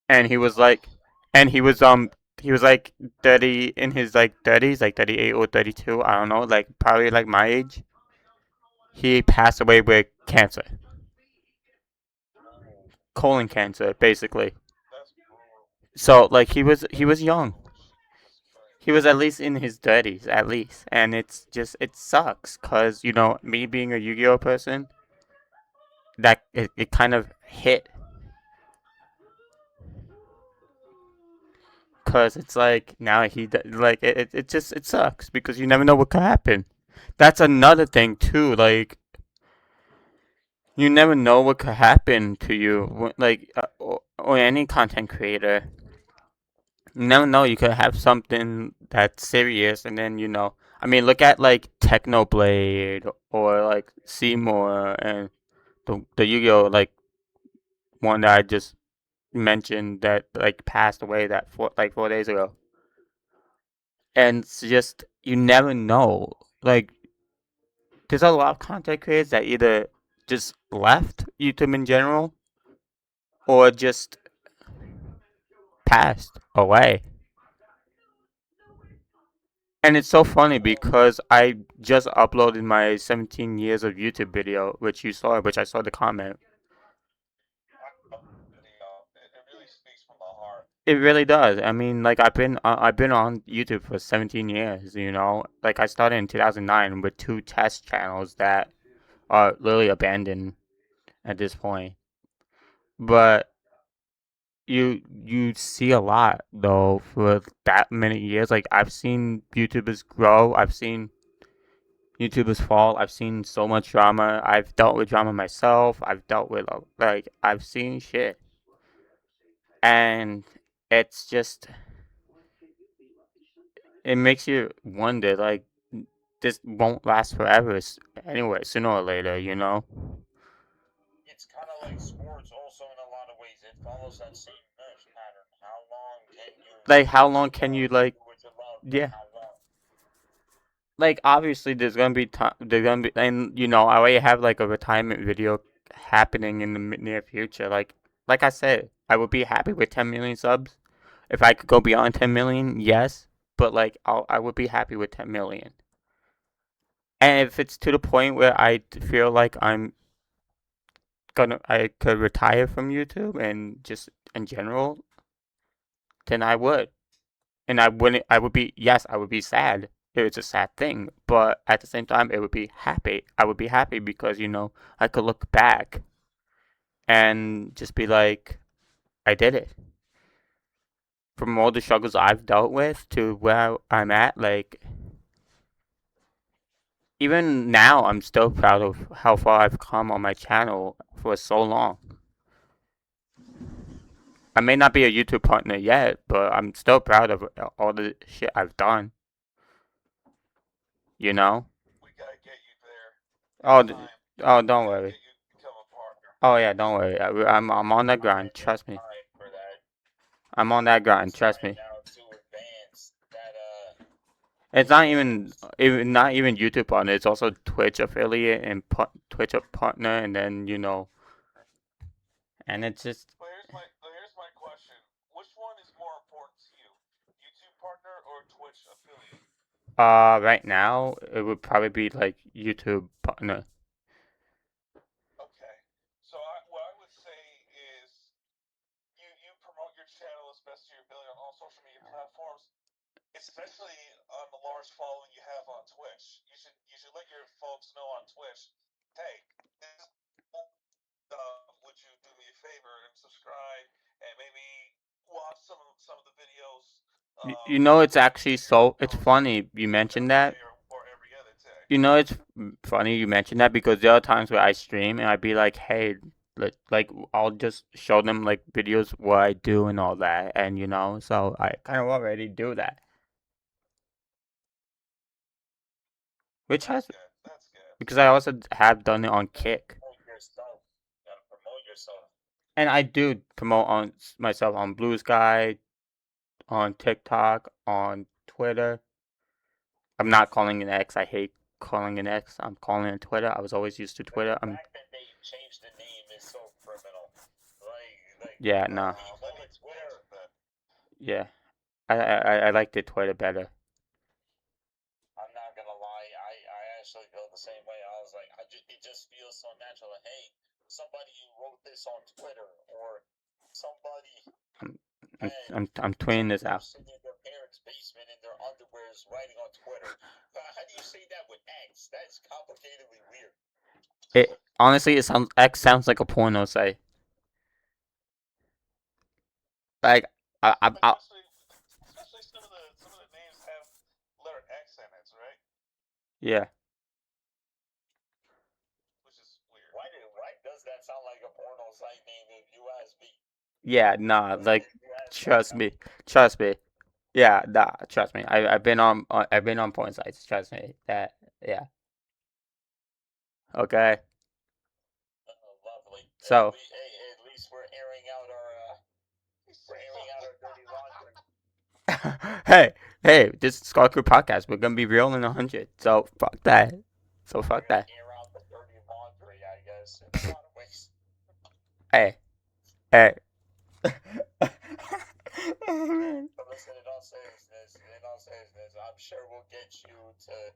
and he was like 30 in his like 30s, like 38 or 32, I don't know, like probably like my age. He passed away with cancer, Ooh, colon cancer, basically. That's brutal. So like he was young. Jesus Christ. He was at least in his 30s, at least, and it sucks, cause you know me being a Yu-Gi-Oh person, that it kind of hit, cause it's like now like it sucks because you never know what could happen. That's another thing too, like you never know what could happen to you, or any content creator. You never know. You could have something that's serious, and then I mean, look at like Technoblade or like Seymour and the Yu-Gi-Oh like one that I just mentioned that like passed away that 4 days ago. And it's just you never know. Like there's a lot of content creators that either just left YouTube in general or just passed away. And it's so funny because I just uploaded my 17 years of YouTube video, which I saw the comment. I love the video. It really speaks from the heart. It really does. I mean, like I've been on YouTube for 17 years. Like I started in 2009 with two test channels that are literally abandoned at this point. But you see a lot though for that many years. Like I've seen YouTubers grow. I've seen YouTubers fall. I've seen so much drama. I've dealt with drama myself. I've dealt with I've seen shit, and it's just it makes you wonder like this won't last forever anyway. Sooner or later, you know. it's kind of like sports, also in a lot of ways. It follows that same pattern. How long can you Like how long can love you like what you love, and yeah. how long? Like obviously there's gonna be time. There's gonna be and I already have like a retirement video happening in the near future. Like I said, I would be happy with 10 million subs. If I could go beyond 10 million, yes, but like I would be happy with 10 million. And if it's to the point where feel like I could retire from YouTube and just in general, then I would. And I wouldn't. I would be yes, I would be sad. It's a sad thing, but at the same time, it would be happy. I would be happy because I could look back and just be like, I did it. From all the struggles I've dealt with to where I'm at, like, even now, I'm still proud of how far I've come on my channel for so long. I may not be a YouTube partner yet, but I'm still proud of all the shit I've done. You know? We gotta get you there. Oh, Time. oh, don't We gotta worry. get you to become a partner. Oh yeah, don't worry. I'm on that grind. Trust me. I'm on that grind. Trust me. Now to advance that It's not even YouTube partner. It's also Twitch affiliate and Twitch partner, and then and it's just But here's my question. Which one is more important to you? YouTube partner or Twitch affiliate? right now it would probably be like YouTube partner. Okay. So what I would say is you promote your channel as best to your ability on all social media platforms, especially on the large following you have on Twitch. You should let your folks know on Twitch, hey, this would you do me a favor and subscribe and maybe watch some of the videos. It's actually it's funny you mentioned that. Or every other day. It's funny you mentioned that because there are times where I stream and I'd be like, hey, like I'll just show them like videos what I do and all that, and so I kind of already do that, which has That's good. because I also have done it on Kick, promote yourself. You gotta promote yourself. and I do promote on myself on Blue Sky, on TikTok, on Twitter. I'm not calling it X. I hate calling it X. I'm calling it Twitter. I was always used to Twitter. The fact that they changed the name is so criminal. Yeah, nah. We call it Twitter. Yeah, I liked it Twitter better. I'm not gonna lie, I actually feel the same way. I was like, it just feels so natural. Like, hey, somebody wrote this on Twitter, or somebody. I'm tweeting this out. Sitting in their parents' basement in their underwears, writing on Twitter. How do you say that with X? That's complicatedly weird. Honestly, X sounds like a porno site. Like Especially some of the names have letter X in it, right? Yeah. Which is weird. Why does that sound like a porno site name if you ask me? Yeah, nah, like trust me. Yeah, nah, trust me. I've been on porn sites. Trust me. That yeah. Okay. Lovely. So. At least we're airing out our dirty laundry. hey, this is ScarCrew podcast. We're gonna be real in 100. So fuck that. Air out the dirty laundry, I guess, in a lot of ways. Hey. But listen, in all seriousness, I'm sure we'll get you to.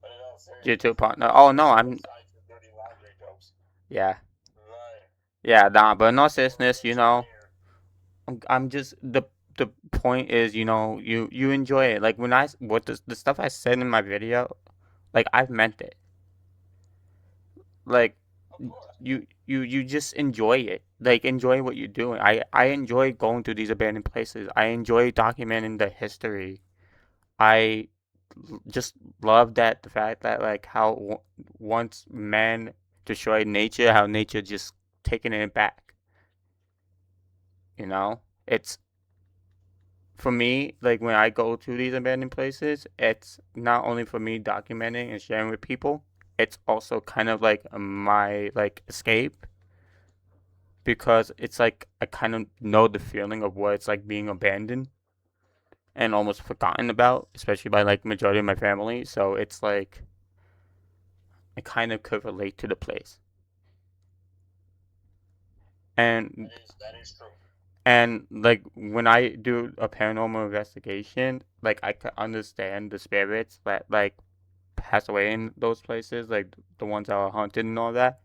But in all seriousness, YouTube partner. Oh no, I'm. Dirty laundry jokes. Yeah. Right. Yeah, nah, but in all seriousness, I'm just the point is, you enjoy it. Like when the stuff I said in my video, like I've meant it. Like you just enjoy it. Like enjoy what you're doing. I enjoy going to these abandoned places. I enjoy documenting the history. I just love the fact that like how once man destroyed nature, how nature just taking it back. It's for me, like when I go to these abandoned places, it's not only for me documenting and sharing with people, it's also kind of like my like escape, because it's like I kind of know the feeling of what it's like being abandoned and almost forgotten about, especially by like majority of my family. So it's like I kind of could relate to the place. And that is true. And like when I do a paranormal investigation, like I could understand the spirits that like pass away in those places, like the ones that are haunted and all that.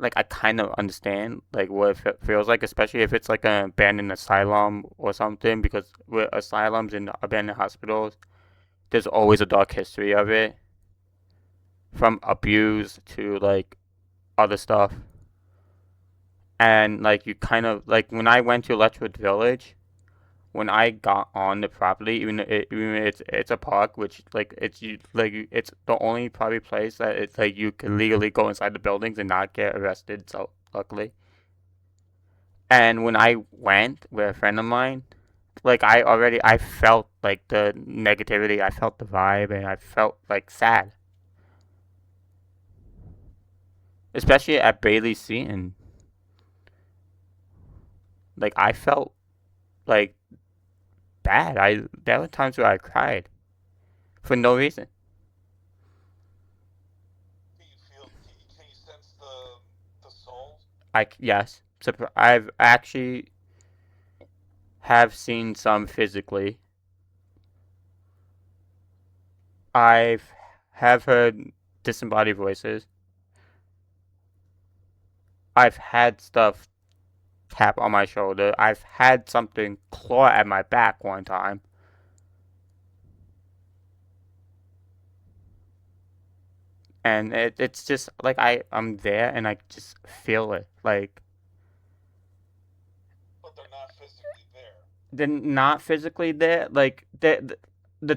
Like I kind of understand like what it feels like, especially if it's like an abandoned asylum or something, because with asylums and abandoned hospitals, there's always a dark history of it, from abuse to like other stuff. And like you kind of like when I went to Letchworth Village, when I got on the property, even it's a park, which like it's the only probably place that it's like you can legally go inside the buildings and not get arrested. So luckily, and when I went with a friend of mine, like I felt like the negativity, I felt the vibe, and I felt like sad, especially at Bailey Seton. Like I felt like bad. There were times where I cried for no reason. Can you sense the soul? Yes, I've actually have seen some physically. I've have heard disembodied voices. I've had stuff tap on my shoulder. I've had something claw at my back one time. And it's just like I'm there and I just feel it. Like But they're not physically there. they're not physically there. Like the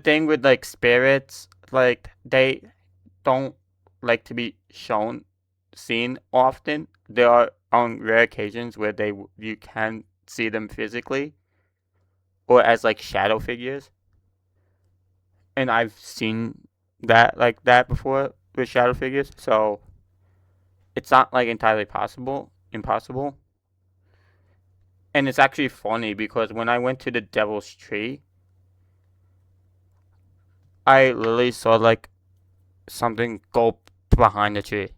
thing with like spirits, like they don't like to be seen often. There are on rare occasions where you can see them physically or as like shadow figures. And I've seen that like that before with shadow figures, so it's not like entirely impossible. And it's actually funny because when I went to the Devil's Tree, I literally saw like something go behind the tree.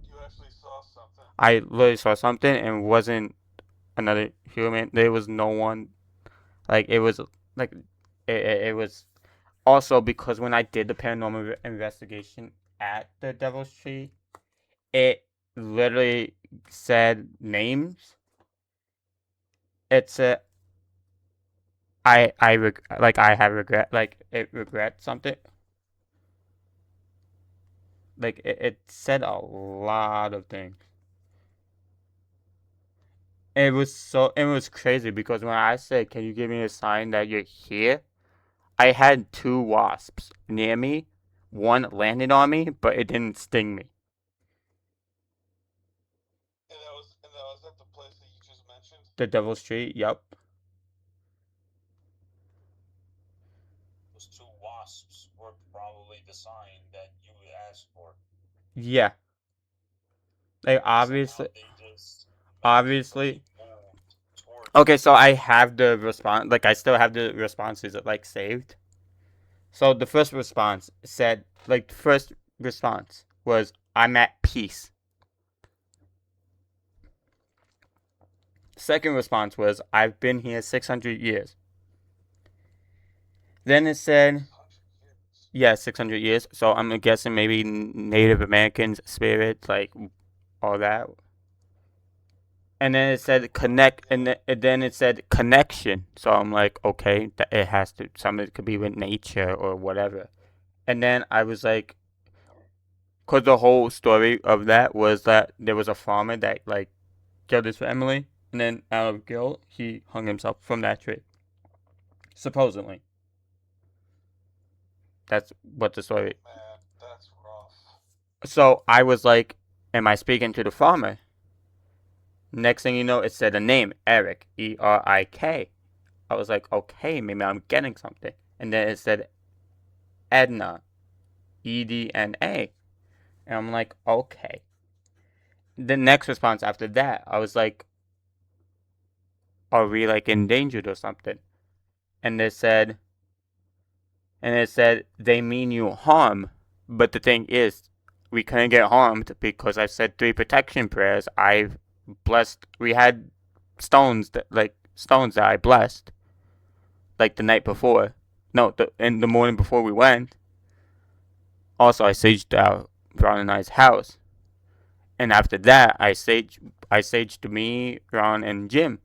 You actually saw something. I literally saw something and it wasn't another human. There was no one. Like it was like it was also because when I did the paranormal investigation at the Devil's Tree, it literally said names. It's a like I have regret, like it regrets something. Like it said a lot of things. It was crazy because when I said, "Can you give me a sign that you're here?" I had two wasps near me. One landed on me, but it didn't sting me. And that was at the place that you just mentioned? The Devil's Tree, yep. Those two wasps were probably the sign that you asked for. Yeah. Like obviously, obviously. Okay, so I have the response. Like I still have the responses like saved. So the first response said, like the first response was, "I'm at peace." Second response was, "I've been here 600 years." Then it said, yeah, 600 years. So I'm guessing maybe Native Americans, spirits, like all that. And then it said connect, and then it said connection. So I'm like, okay, that it has to, some of it could be with nature or whatever. And then I was like, because the whole story of that was that there was a farmer that like killed his family, and then out of guilt, he hung himself from that tree. Supposedly. That's what the story. Man, that's rough. So I was like, am I speaking to the farmer? Next thing you know, it said a name, Eric, Erik. I was like, okay, maybe I'm getting something. And then it said Edna, Edna. And I'm like, okay. The next response after that, I was like, are we like endangered or something? And it said, they mean you harm. But the thing is, we couldn't get harmed because I said 3 protection prayers. I've blessed, we had stones that I blessed like the night before. No, in the morning before we went. Also, I saged out Ron and I's house. And after that, I saged me, Ron, and Jim.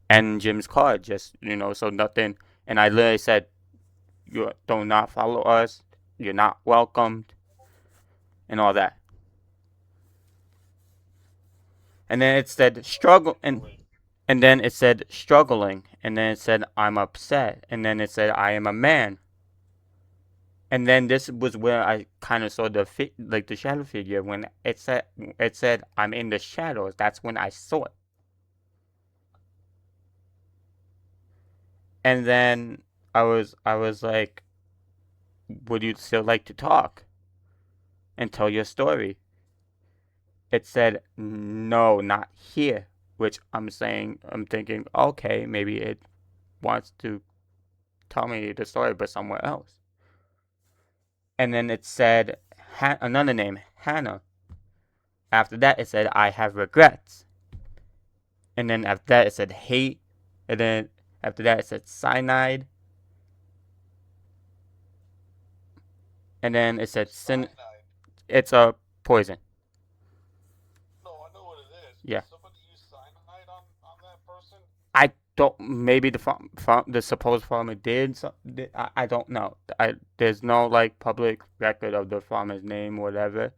And Jim's car, just, so nothing. And I literally said, you do not follow us. You're not welcomed. and all that. And then it said struggle, and then it said struggling, and then it said I'm upset, and then it said I am a man. And then this was where I kind of saw the the shadow figure when it said I'm in the shadows. That's when I saw it. And then I was like, would you still like to talk and tell your story? It said no, not here, which I'm thinking, okay, maybe it wants to tell me the story but somewhere else. And then it said another name, Hannah. After that, it said I have regrets. And then after that, it said hate. And then after that, it said cyanide. And then it said Cyanide. It's a poison. No, I know what it is. Yeah. Did somebody use cyanide on that person? I don't. Maybe the supposed farmer did. I don't know. There's no like public record of the farmer's name or whatever.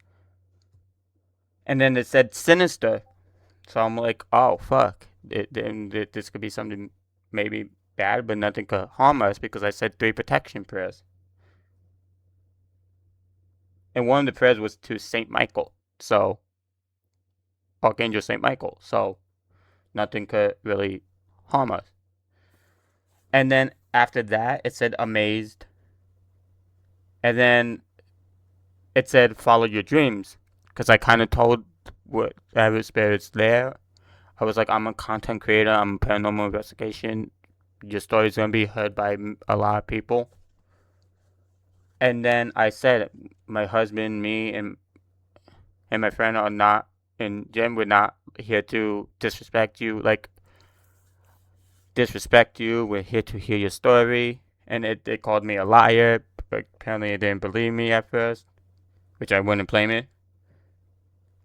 And then it said sinister. So I'm like, oh fuck. This could be something maybe bad, but nothing could harm us because I said 3 protection prayers. And one of the prayers was to Saint Michael. So Archangel Saint Michael. So nothing could really harm us. And then after that, it said amazed. And then it said follow your dreams. Because I kind of told whatever spirits there. I was like, I'm a content creator. I'm a paranormal investigation. Your story's going to be heard by a lot of people. And then I said, my husband, me, and my friend are not, and Jim, we're not here to disrespect you. We're here to hear your story. And they called me a liar. But apparently, it didn't believe me at first, which I wouldn't blame it.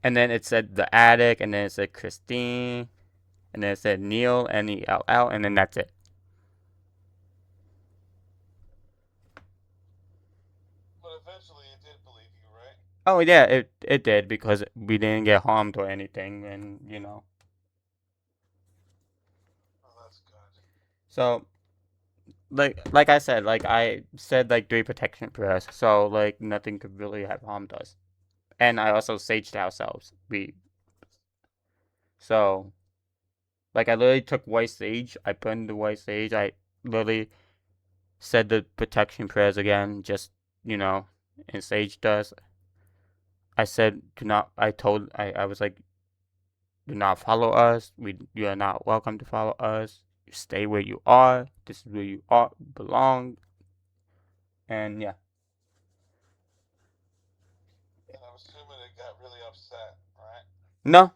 And then it said the attic, and then it said Christine, and then it said Neil, Nell, and then that's it. But eventually it did believe you, right? Oh yeah, it did because we didn't get harmed or anything, and Oh, that's good. So like I said, like I said, like 3 protection prayers, so like nothing could really have harmed us. And I also saged ourselves. So like I literally took white sage, I burned the white sage, I literally said the protection prayers again, just and sage does. I said I was like, do not follow us. You are not welcome to follow us. Stay where you are. This is where you belong. And yeah. And I'm assuming it got really upset, right? No.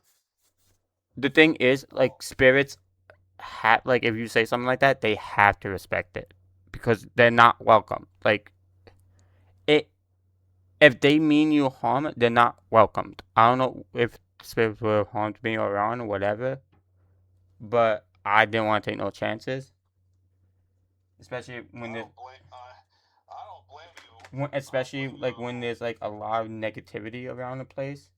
The thing is, like spirits have like if you say something like that, they have to respect it because they're not welcome. Like it if they mean you harm, they're not welcomed. I don't know if spirits will harm me around or whatever, but I didn't want to take no chances. Especially when I don't blame you. especially like when there's like a lot of negativity around the place.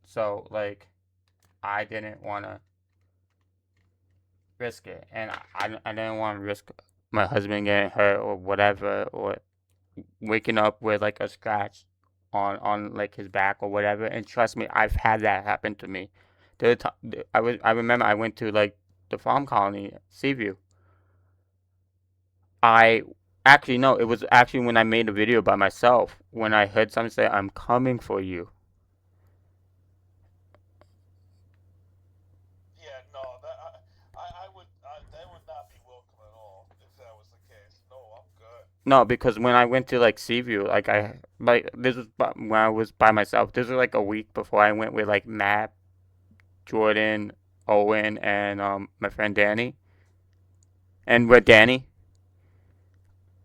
So like I didn't want to risk it, and I didn't want to risk my husband getting hurt or whatever, or waking up with like a scratch on like his back or whatever. And trust me, I've had that happen to me. I remember I went to like the farm colony, Seaview. I actually no, it was actually when I made a video by myself when I heard someone say, "I'm coming for you." Yeah, no, that would not be welcome at all if that was the case. No, I'm good. No, because when I went to like Seaview, this was when I was by myself. This was like a week before I went with like Matt, Jordan, Owen, and my friend Danny, and with Danny.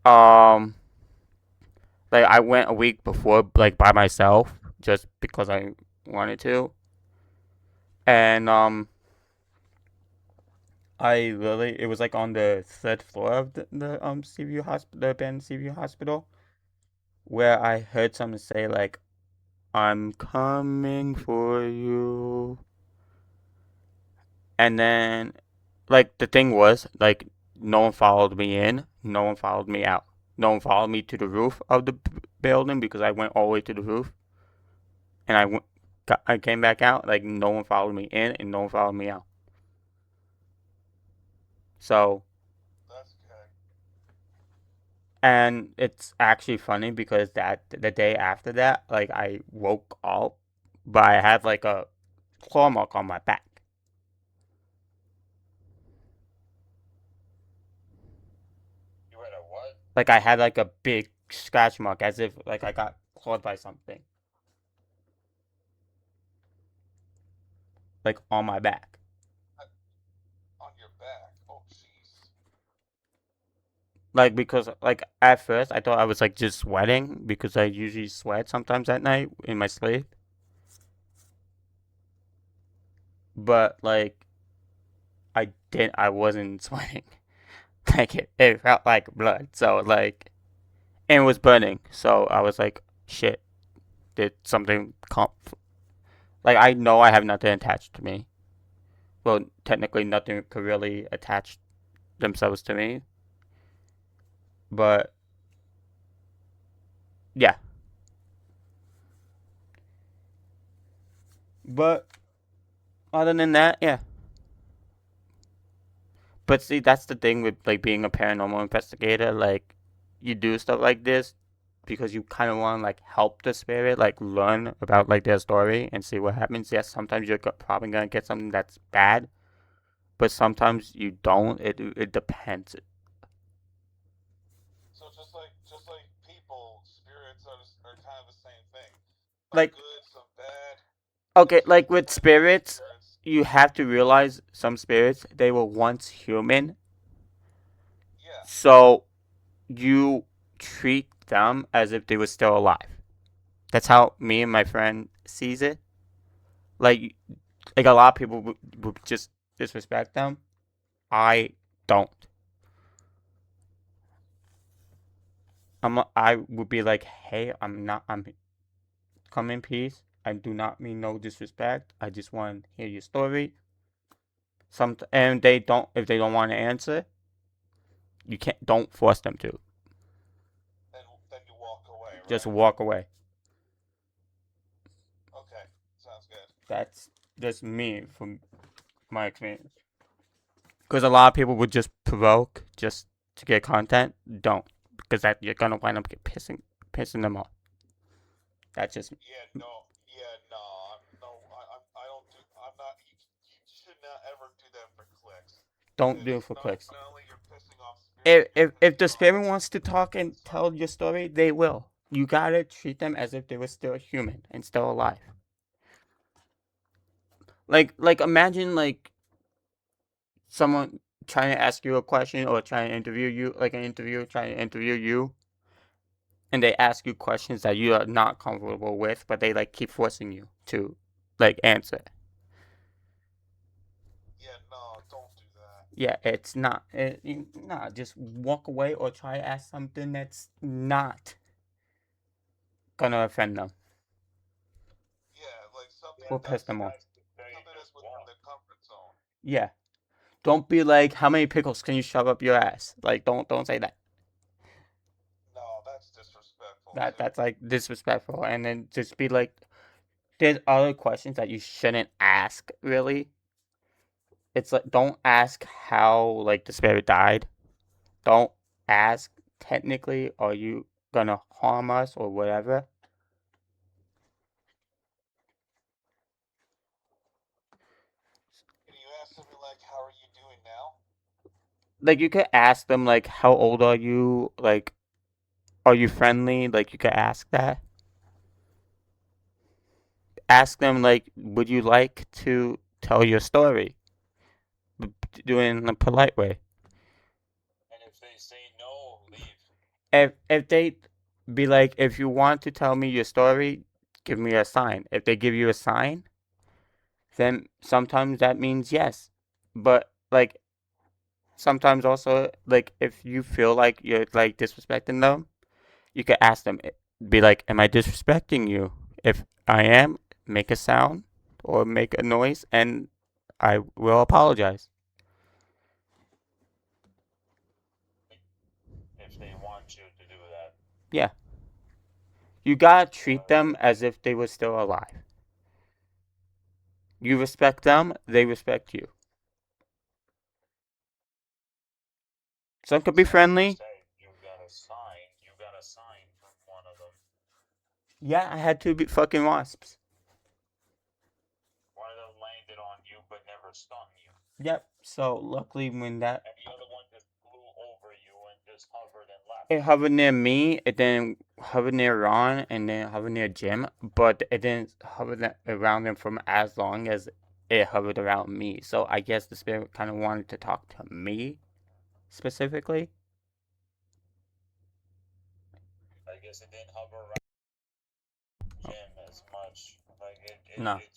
Um, like I went a week before, like by myself, just because I wanted to, and I literally it was like on the 3rd floor of the Seaview hospital, the abandoned Seaview hospital. where I heard someone say like, "I'm coming for you," and then like the thing was like no one followed me in, no one followed me out, no one followed me to the roof of the building because I went all the way to the roof, and I came back out. Like no one followed me in, and no one followed me out. So. That's good. And it's actually funny because the day after that, like I woke up, but I had like a claw mark on my back. You had a what? Like I had like a big scratch mark, as if like I got clawed by something. Like on my back. On your back. Oh, jeez. Like because like at first I thought I was like just sweating because I usually sweat sometimes at night in my sleep. But like I wasn't sweating. Like it felt like blood. So like and it was burning. So I was like, shit, did something like I know I have nothing attached to me. Well, technically nothing could really attach themselves to me. But yeah. But other than that, yeah. But see, that's the thing with like being a paranormal investigator. Like, you do stuff like this because you kind of want to like help the spirit, like learn about like their story and see what happens. Yes, sometimes you're probably gonna get something that's bad, but sometimes you don't. It depends. So just like people, spirits are kind of the same thing. Some Like good, some bad. okay, Just like like with with any spirits, spirits. you have to realize some spirits they were once human, Yeah. so you treat them as if they were still alive. That's how me and my friend sees it. Like like a lot of people would just disrespect them. I don't. I would be like, hey, I'm come in peace. I do not mean no disrespect. I just want to hear your story. And they don't if they don't want to answer, you can't don't force them to. Then you walk away, right? Just walk away. Okay. Sounds good. That's just me from my experience. Because a lot of people would just provoke just to get content. Don't, because that you're gonna wind up pissing them off. That's just Yeah, no, I don't do. I'm not. You should not ever do that for clicks. don't do it Because for not clicks. only you're pissing off If spirits, if you're if the pissing off. spirit wants to talk and tell your story, they will. You gotta treat them as if they were still human and still alive. Like imagine like someone trying to ask you a question or trying to interview you, like an interviewer trying to interview you, and they ask you questions that you are not comfortable with, but they like keep forcing you to like answer. Yeah, no, don't do that. Yeah, it's not. Nah, just walk away or try to ask something that's not gonna offend them Yeah, like something or piss that's them off. something that's within the comfort zone. Yeah, don't be like, how many pickles can you shove up your ass? Like, don't say that. No, that's disrespectful That too. that's like disrespectful. And then just be like, there's other questions that you shouldn't ask. Really, it's like don't ask how like the spirit died. Don't ask technically, are you gonna harm us or whatever. Can you ask something like, "How are you doing now?" Like you could ask them like, how old are you? Like, are you friendly? Like you could ask that. Ask them like, would you like to tell your story? Do it in a polite way. And if they say no, leave. If they be like, if you want to tell me your story, give me a sign. If they give you a sign, then sometimes that means yes. But like sometimes also like if you feel like you're like disrespecting them, you could ask them, be like, am I disrespecting you? If I am, make a sound or make a noise and I will apologize. If they want you to do that. Yeah. You gotta treat them as if they were still alive. You respect them, they respect you. Some could be friendly. You got a sign from one of them. Yeah, I had 2 fucking wasps. One of them landed on you but never stung you. Yep. So luckily when that And the other one just flew over you and just hovered and left. it hovered near me, it didn't hover near Ron, and then hover near Jim, but it didn't hover around them for as long as it hovered around me. So I guess the spirit kind of wanted to talk to me specifically. I guess it didn't hover around Jim as much. Like No. it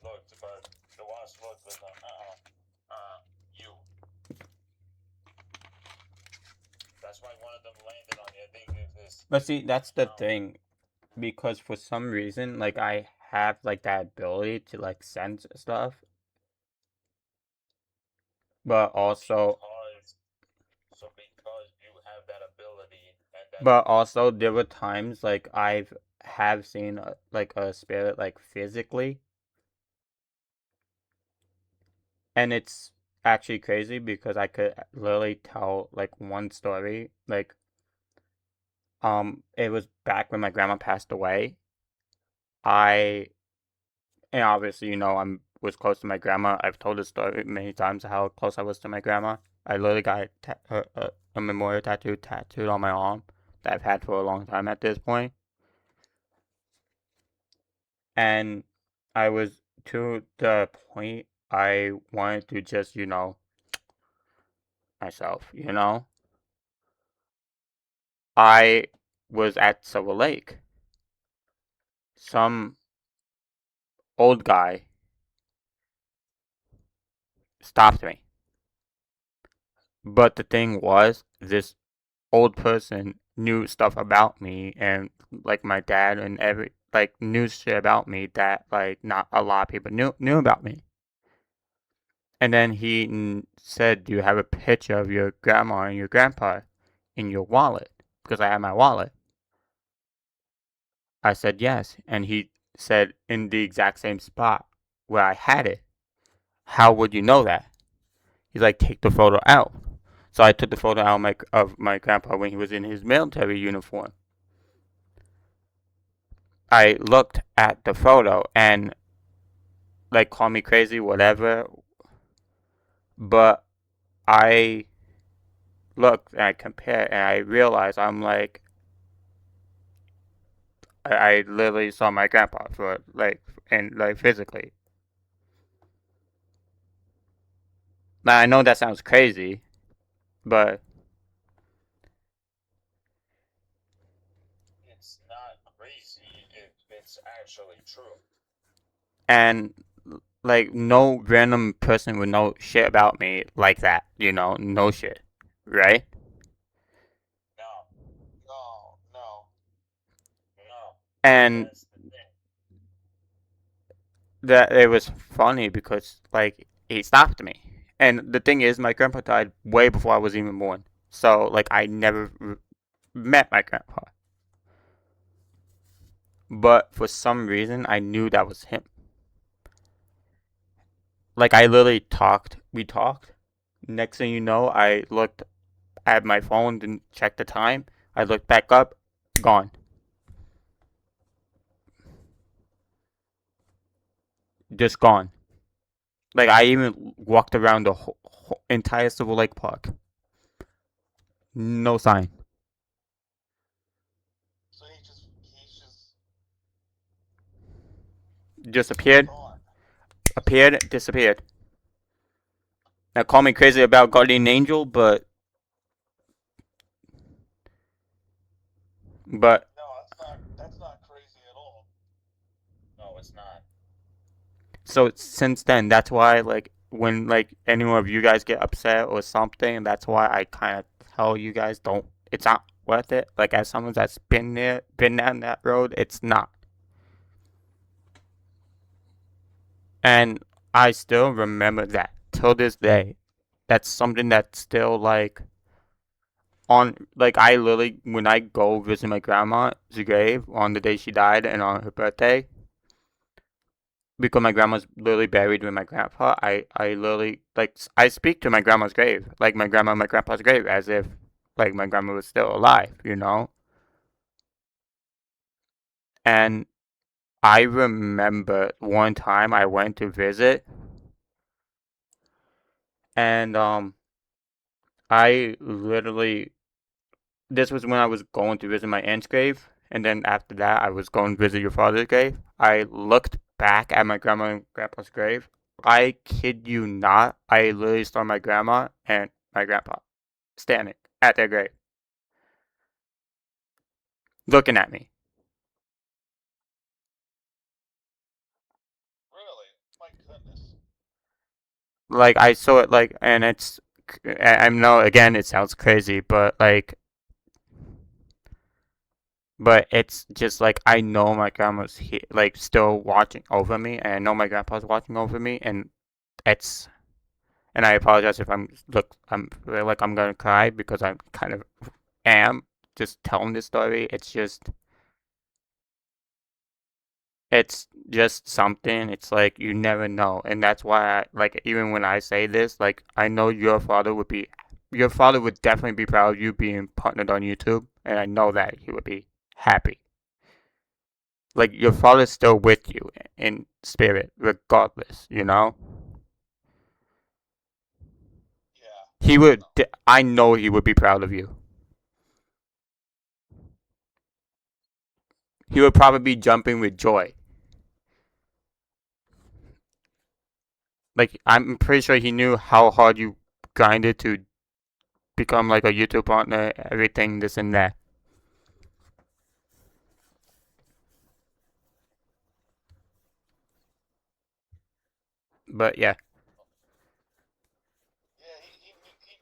looked, but the wasp looked was like, you. That's why one of them landed on you. I think it was. But see, that's the thing, because for some reason, like I have like that ability to like sense stuff, but also. Because you have that ability and that. But also, there were times like have seen like a spirit like physically, and it's actually crazy because I could literally tell like one story. Like, it was back when my grandma passed away. And obviously, I'm was close to my grandma. I've told this story many times how close I was to my grandma. I literally got a memorial tattooed on my arm that I've had for a long time at this point. And I was to the point I wanted to just, myself, I was at Silver Lake. Some old guy stopped me. But the thing was, this old person knew stuff about me and like my dad and knew shit about me that like not a lot of people knew about me. And then he said, "Do you have a picture of your grandma and your grandpa in your wallet?" Because I had my wallet. I said yes, and he said in the exact same spot where I had it. How would you know that? He's like, take the photo out. So I took the photo out of my grandpa when he was in his military uniform. I looked at the photo and like call me crazy, whatever. But I looked and I compared and I realized I'm like, I literally saw my grandpa for physically. Now I know that sounds crazy, but It's not crazy if it's actually true. and like no random person would know shit about me like that, no shit, right? No. And That's the thing. that it was funny because like he stopped me, and the thing is, my grandpa died way before I was even born, so like I never met my grandpa, but for some reason I knew that was him. Like I literally we talked. Next thing you know, I looked at my phone and checked the time. I looked back up, gone. Just gone. Like I even walked around the whole entire Silver Lake Park. No sign. So he's Just appeared, gone. disappeared. Now call me crazy about Guardian Angel, but No, that's not crazy at all. No, it's not. so since then, that's why like when like any of you guys get upset or something, that's why I kind of tell you guys don't. It's not worth it. Like, as someone that's been down that road, it's not. And I still remember that till this day. That's something that's still like on, like, I literally, when I go visit my grandma's grave on the day she died and on her birthday, because my grandma's literally buried with my grandpa, I literally, like, I speak to my grandma's grave, like my grandma and my grandpa's grave, as if, like, my grandma was still alive, you know? And I remember one time I went to visit, and, I literally, this was when I was going to visit my aunt's grave, and then after that, I was going to visit your father's grave. I looked back at my grandma and grandpa's grave. I kid you not, I literally saw my grandma and my grandpa standing at their grave, looking at me. Really? My goodness. Like, I saw it, like, and it's, I know, again, it sounds crazy, but it's just like I know my grandma's like still watching over me, and I know my grandpa's watching over me, and it's, and I apologize if I'm like I'm gonna cry because I'm kind of am just telling this story. It's just something. It's like you never know, and that's why like, even when I say this, like, I know your father would definitely be proud of you being partnered on YouTube, and I know that he would be happy. Like, your father's still with you in spirit, regardless. You know, Yeah. he would. I know he would be proud of you. He would probably be jumping with joy. Like, I'm pretty sure he knew how hard you grinded to become like a YouTube partner, everything, this and that. But yeah, Yeah, he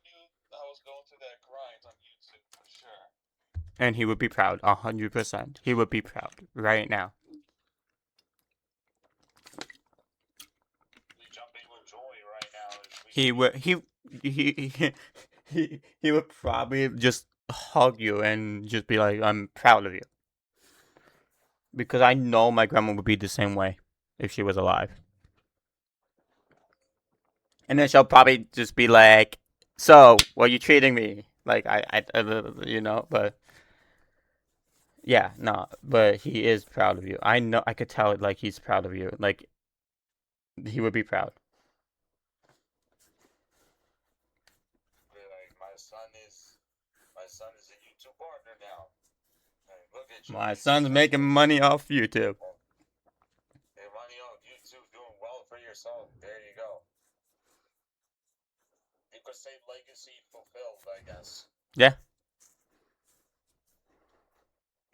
knew I was going through that grind on YouTube for sure. and he would be proud, 100%. He would be proud right now. We jumping with joy right now as we He speak. would he he would probably just hug you and just be like, "I'm proud of you," because I know my grandma would be the same way if she was alive. And then she'll probably just be like, "So, were you treating me like you know?" But yeah, no, but he is proud of you. I know, I could tell it. Like, he's proud of you. Like, he would be proud. Like my son is a YouTube partner now. Like, look at you, My he's son's making successful. money off YouTube. Oh, hey, money on YouTube, doing well for yourself. There you go. You could say legacy fulfilled, I guess. Yeah,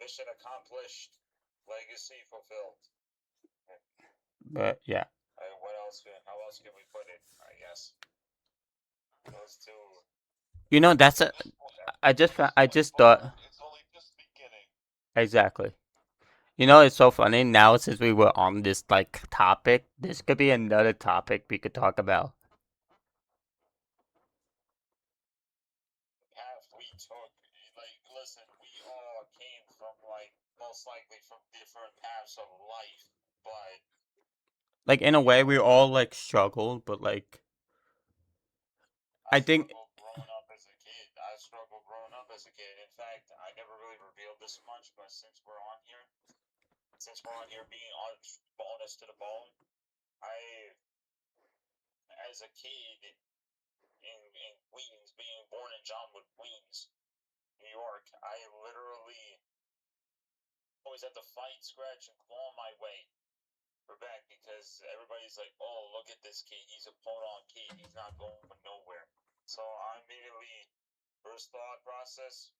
Mission accomplished. Legacy fulfilled. but yeah. What else? How else can we put it? I guess those two. You know, that's a. At this point, I just thought it's only just beginning. exactly. You know, it's so funny now since we were on this like topic. This could be another topic we could talk about. Path we took. Like, listen, we all came from, like, most likely from different paths of life, but Like, in a way, we all like struggled, but like I I think struggled growing up as a kid. I struggled growing up as a kid. In fact, I never really revealed this much, but since we're on here being honest to the bone, I, as a kid in Queens, being born in Johnwood, Queens, New York, I literally always had to fight, scratch, and claw my way for back because everybody's like, "Oh, look at this kid. He's a put-on kid. He's not going nowhere." So I immediately, first thought process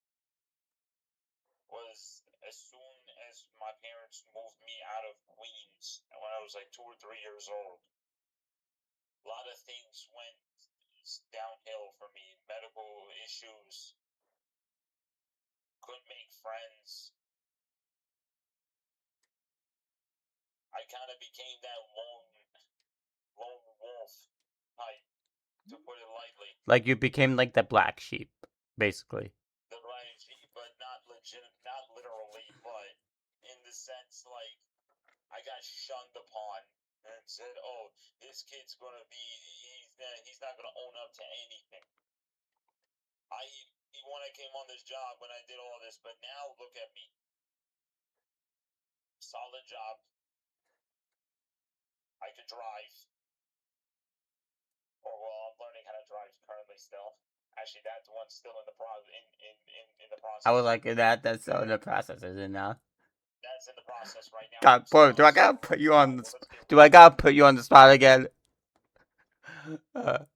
was as soon as my parents moved me out of Queens when I was like 2 or 3 years old, a lot of things went downhill for me. Medical issues, couldn't make friends. I kind of became that lone wolf type, to put it lightly. Like you became like the black sheep, basically. The black sheep, but not literally, but in the sense like I got shunned upon and said, "Oh, this kid's gonna be he's not gonna own up to anything." When I came on this job, when I did all this, but now look at me, solid job. I could drive. Or well, I'm learning how to drive currently still. Actually, that one's still in the process. I was like, that's in the process, is it now? That's in the process right now. God, bro, do I gotta put you on the Do I gotta put you on the spot again? No.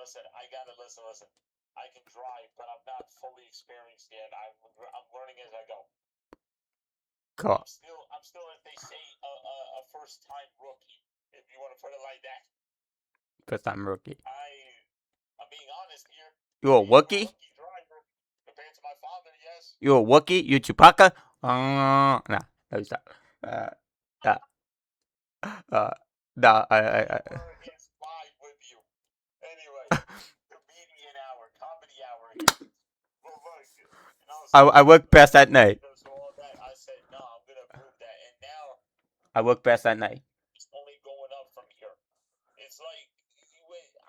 Listen. I gotta listen. I can drive, but I'm not fully experienced yet. I'm learning as I go. Cool. I'm still, if they say, a first time rookie, if you want to put it like that. First time rookie. I'm being honest here. You a Wookie? Rookie driver, compared to my father, yes. You a Wookie? You Chewbacca? Nah, no, stop. No, Against five with you. Anyway, comedian hour, comedy hour here. Well, look, I work best at night. All that, I said, no, I'm gonna prove that, and now I work best at night. it's only going up from here. It's like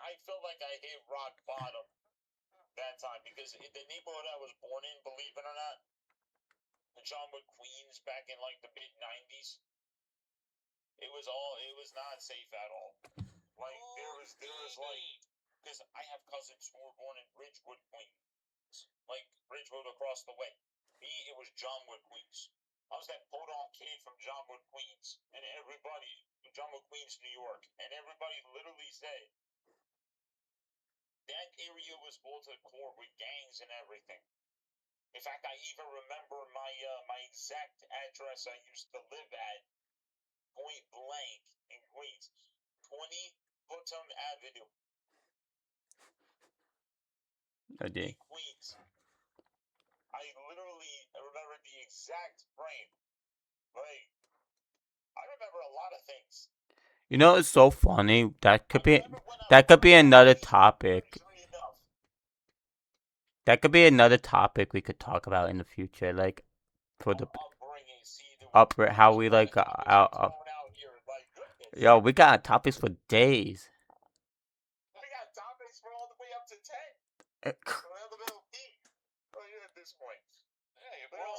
I felt like I hit rock bottom that time because in the neighborhood I was born in, believe it or not, John Wood, Queens, back in like the mid '90s, it was not safe at all. Like there was like, because I have cousins who were born in Ridgewood, Queens, like Ridgewood across the way. Me, it was John Wood, Queens. I was that podunk kid from John Wood, Queens, and everybody, John Wood, Queens, New York, and everybody literally said that area was full to the core with gangs and everything. In fact, I even remember my exact address I used to live at, point blank in Queens, 20 Button Avenue. In Queens. I literally remember the exact frame. Like, I remember a lot of things. You know, it's so funny. That could be another topic. That could be another topic we could talk about in the future, like for the how we like yo, we got topics for days. We got topics for all the way up to 10. At this point. Hey, we're all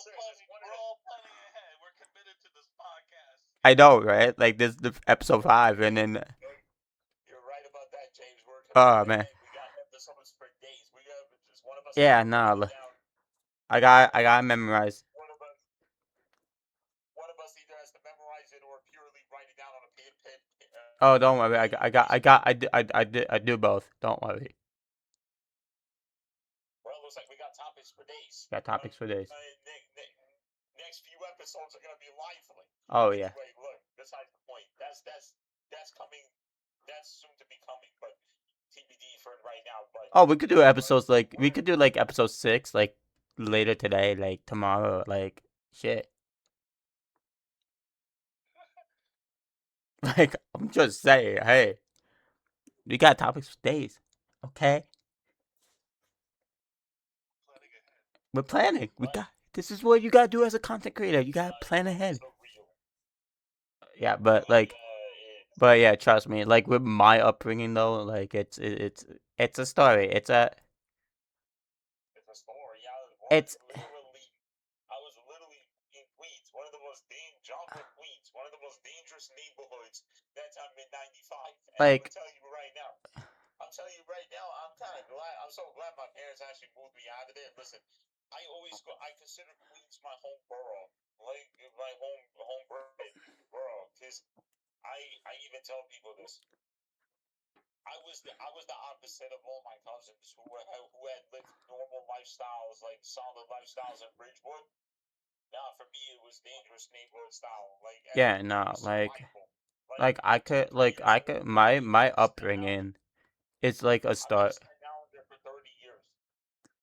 planning ahead. We're committed to this podcast. I know, right? Like this the episode 5, and then. You're right about that, James. We're Oh man. We got episodes for days. We got just one of us. Yeah, no. I got memorized. One of us either has to memorize it or purely write it down on a pen. Oh, don't worry. I do both. Don't worry. Well, it looks like we got topics for days. Got topics for days. Next few episodes are gonna be lively. Oh yeah. Anyway, look, besides the point. That's coming. That's soon to be coming, but TBD for right now. But oh, we could do episodes like episode 6 like later today, like tomorrow, like shit. Like I'm just saying, hey, we got topics for days, okay? We're planning. We got. This is what you gotta do as a content creator. You gotta plan ahead. Yeah, but yeah, trust me. Like with my upbringing though, like it's a story. It's a story. It's. I was literally in Queens, one of the most Queens, one of the most dangerous neighborhoods. That's in '95. Like. I'm telling you right now, I'm kind of glad. I'm so glad my parents actually moved me out of there. Listen, I consider Queens my home borough, like my home borough, because I even tell people this. I was the opposite of all my cousins who had lived normal lifestyles, like solid lifestyles in Bridgewood. Now, for me, it was dangerous neighborhood style. Like yeah, no, like I could my upbringing is like a start. I spent down there for 30 years.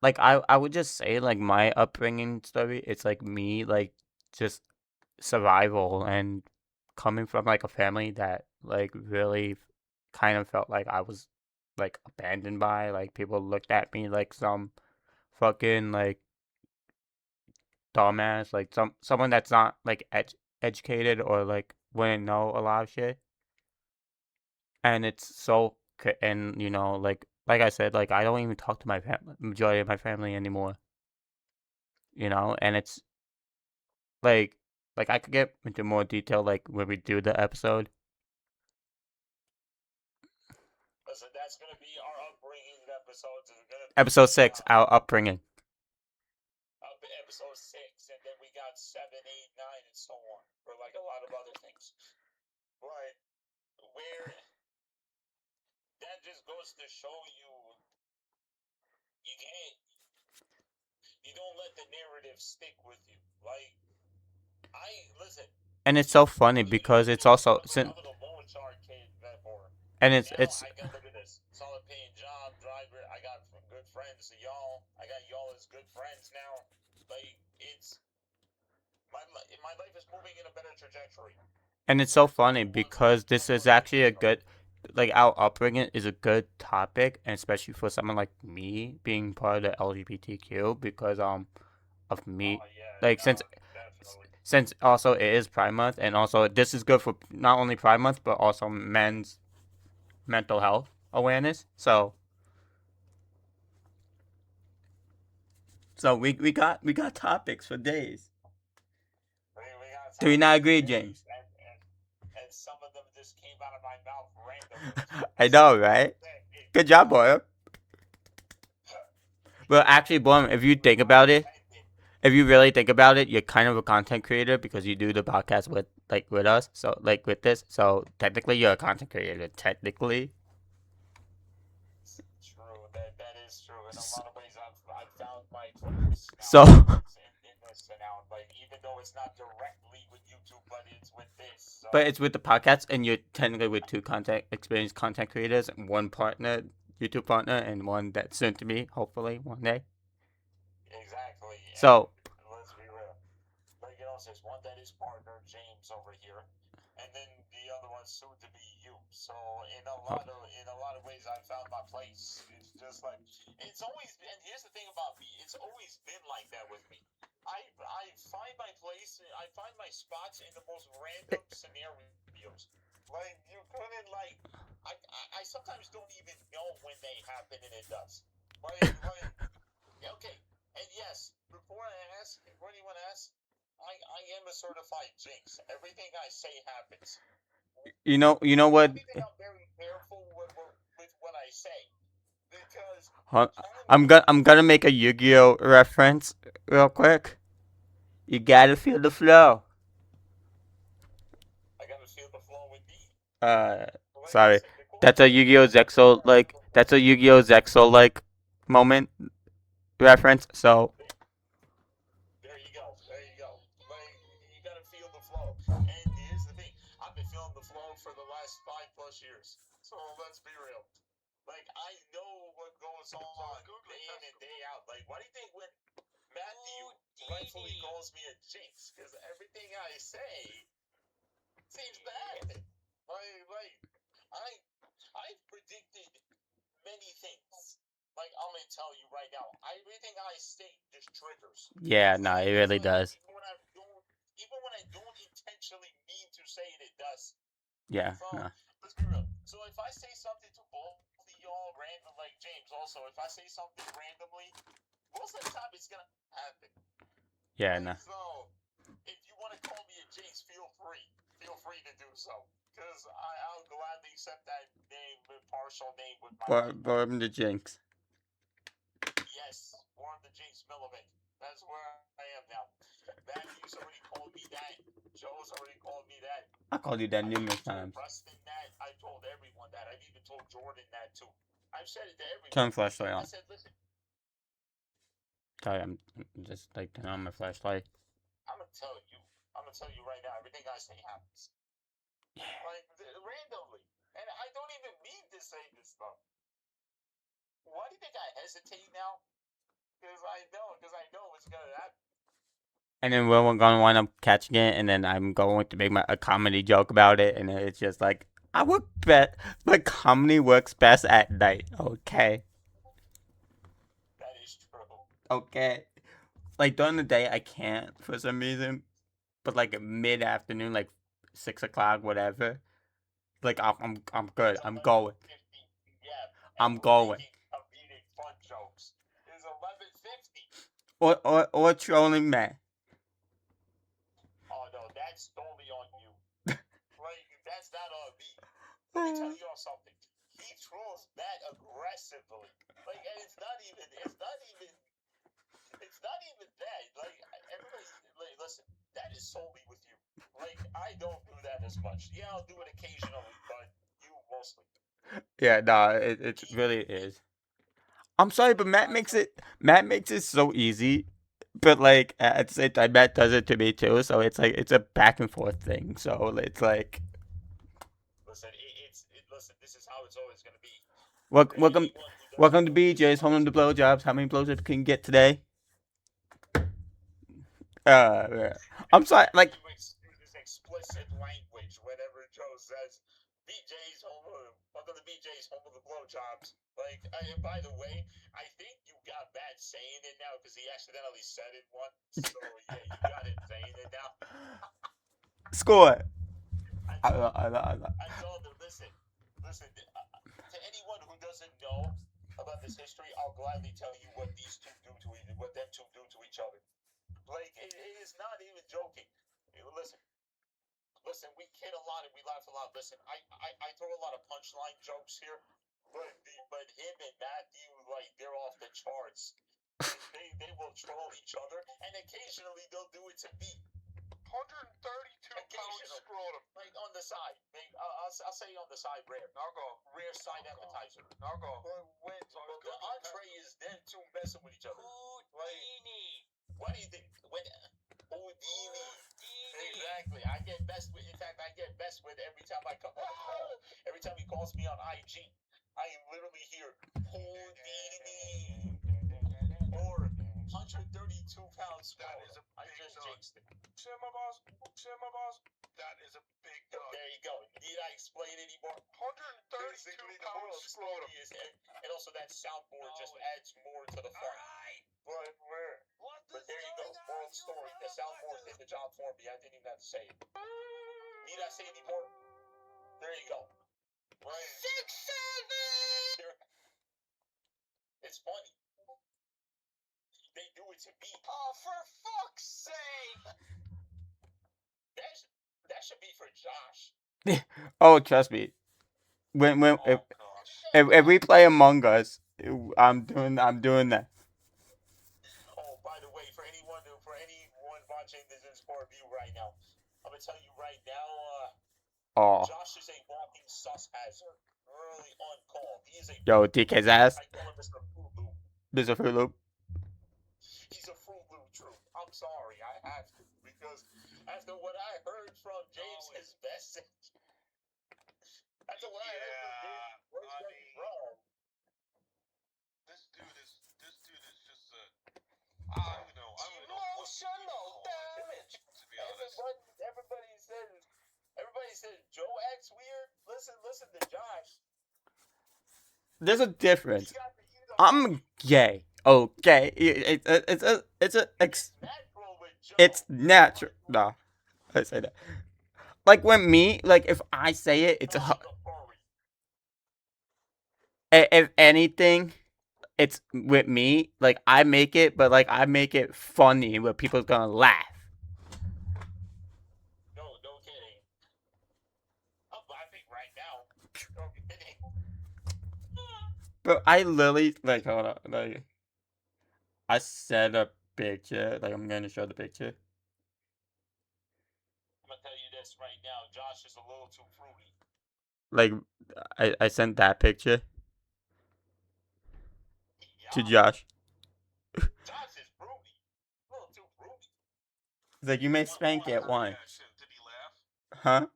like I would just say like my upbringing story. It's like me like just survival and coming from like a family that like really kind of felt like I was like abandoned by, like people looked at me like some fucking like dumbass, like someone that's not like educated or like wouldn't know a lot of shit. And it's so and like I said, like I don't even talk to my majority of my family anymore, and it's like I could get into more detail like when we do the episode. Listen, that's gonna be our upbringing episodes. It's gonna be Episode 6, our upbringing. episode 6, and then we got 7, 8, 9, and so on for like a lot of other things. But where that just goes to show you, you can't, you don't let the narrative stick with you. Like listen. And it's so funny because it's also I'm an Lone Star kid before. and Now it's I got, look at this, solid paying job, driver. I got good friends to y'all. I got y'all as good friends now. Like it's my life is moving in a better trajectory. and it's so funny because this is actually a good, like our upbringing is a good topic, and especially for someone like me being part of the LGBTQ because of me, like since also it is Pride Month, and also this is good for not only Pride Month but also men's mental health awareness. So we got topics for days. Do we not agree, James? And some of them just came out of my mouth randomly. I know, right? Good job, boy. Well, actually, Boy, if you think about it, if you really think about it, you're kind of a content creator because you do the podcast with us. So like with this, so technically you're a content creator. Technically. True, that is true. In a lot of ways, I've found my place now. So. In this and out, like even though it's not directly with YouTube, but it's with this. So. But it's with the podcast, and you're technically with two experienced content creators, one partner, YouTube partner, and one that's soon to be, hopefully, one day. Exactly. So. Let's be real. Like there's one that is partner James over here, and then the other one's soon to be you. So in a lot of ways, I found my place. It's just like it's always been. And here's the thing about me: it's always been like that with me. I find my place. I find my spots in the most random scenarios. Like you couldn't like. I sometimes don't even know when they happen, and it does. Like okay. And yes, before anyone asks, I am a certified jinx. Everything I say happens. You know what? I think I'm very careful with what I say because I'm gonna make a Yu-Gi-Oh reference real quick. You gotta feel the flow. I gotta feel the flow with me. Sorry, that's a Yu-Gi-Oh Zexal like moment reference. So. There you go. Like you gotta feel the flow. And here's the thing: I've been feeling the flow for the last 5+ years. So let's be real. Like I know what goes on day in and day out. Like why do you think when Matthew rightfully calls me a jinx? Because everything I say seems bad. I've predicted many things. Like I'm gonna tell you right now, everything I state just triggers. Yeah, no, it really does. Even when I don't intentionally mean to say it, it does. Yeah. So No. let's be real. So if I say something to both of y'all random, like James, also, if I say something randomly, most of the time it's gonna happen. Yeah, no. So if you want to call me a jinx, feel free. Feel free to do so. Because I'll gladly accept that name, partial name with my Born the Jinx. Yes, Born the Jinx Millivan. That's where I am now. Matthew's already called me that. Joe's already called me that. I called you that numerous times. Preston that. I told everyone that. I've even told Jordan that too. I've said it to everyone. Turn flashlight on. I said, listen. Sorry, I'm just like turning on my flashlight. I'm gonna tell you right now. Everything I say happens. Yeah. Like randomly, and I don't even mean to say this stuff. Why do you think I hesitate now? Because I know it's gonna happen. And then we're gonna wind up catching it, and then I'm going to make a comedy joke about it, and it's just like I work best, but comedy works best at night. Okay, That is true. okay. Like during the day, I can't for some reason, but like mid afternoon, like 6 o'clock, whatever. Like I'm good. It's I'm going. 11:50 p.m. I'm and we're going. making comedic fun jokes. It's 11:50. Or trolling man. Oh no, that's totally on you. Like that's not on me. Let me tell you all something. He trolls that aggressively. Like, and it's not even that. Like, everybody's like, listen, that is solely with you. Like, I don't do that as much. Yeah, I'll do it occasionally, but you mostly. Yeah, nah, it really is. I'm sorry, but Matt makes it so easy. But like at the same time, Matt does it to me too. So it's like it's a back and forth thing. So it's like Listen, listen. This is how it's always gonna be. welcome Anyone who doesn't welcome to know this BJ's Home to much, Blowjobs. How many blowjobs can you get today? Yeah. I'm sorry, like you excuse this explicit language whenever Joe says BJ's home. Welcome to BJ's home of the blowjobs. Like, and by the way, I think you got Matt saying it now because he accidentally said it once. So yeah, you got him saying it now. score. I told him, listen. To anyone who doesn't know about this history, I'll gladly tell you what these two do to what them two do to each other. Like, it is not even joking. Listen, we kid a lot and we laugh a lot. Listen, I throw a lot of punchline jokes here, but him and Matthew, like, they're off the charts. They will troll each other, and occasionally they'll do it to me. 132-pound scrotum. Like on the side. I'll say on the side rare. Rare side appetizer. When the entree is them two messing with each other. Houdini. What do you think? Houdini. Exactly. I get best with. In fact, I get best with every time I come. Every time he calls me on IG, I literally hear Houdini or 132-pound scrotum. I just jinxed it. Share my boss. That is a big dog. There you go. Need I explain anymore? 132-pound scrotum. And also that soundboard just adds more to the fun. But there you go. Moral story. The soundboard did the job for me. I didn't even have to say it. Need I say anymore? There you go. 6-7. It's funny. They do it to me. Oh, for fuck's sake! That should be for Josh. Oh, trust me. When if we play Among Us, I'm doing that. Oh, by the way, for anyone watching this in sport view right now, I'm gonna tell you right now, Josh is a walking sus hazard. Early on call. He is a DK's ass. I call him Mr. Fruit Loop. Mr. Fruit Loop. He's a Fruit Loop troop. I'm sorry, I have to because after what I heard from James, his best. After what I heard from James, wrong. This dude is just I don't know. Emotional damage. To be honest. Everybody says Joe acts weird. Listen to Josh. There's a difference. I'm gay. Okay, it's natural. Nah, I say that. Like when me, like if I say it, it's if anything, it's with me. Like I make it, but like I make it funny where people's gonna laugh. No kidding. I'm laughing right now. No kidding. But I literally like hold on, like I sent a picture. Like I'm gonna show the picture. I'm gonna tell you this right now. Josh is a little too fruity. Like I sent that picture to Josh. Josh is fruity. A little too fruity. It's like you may spank it once. Did he laugh? Huh?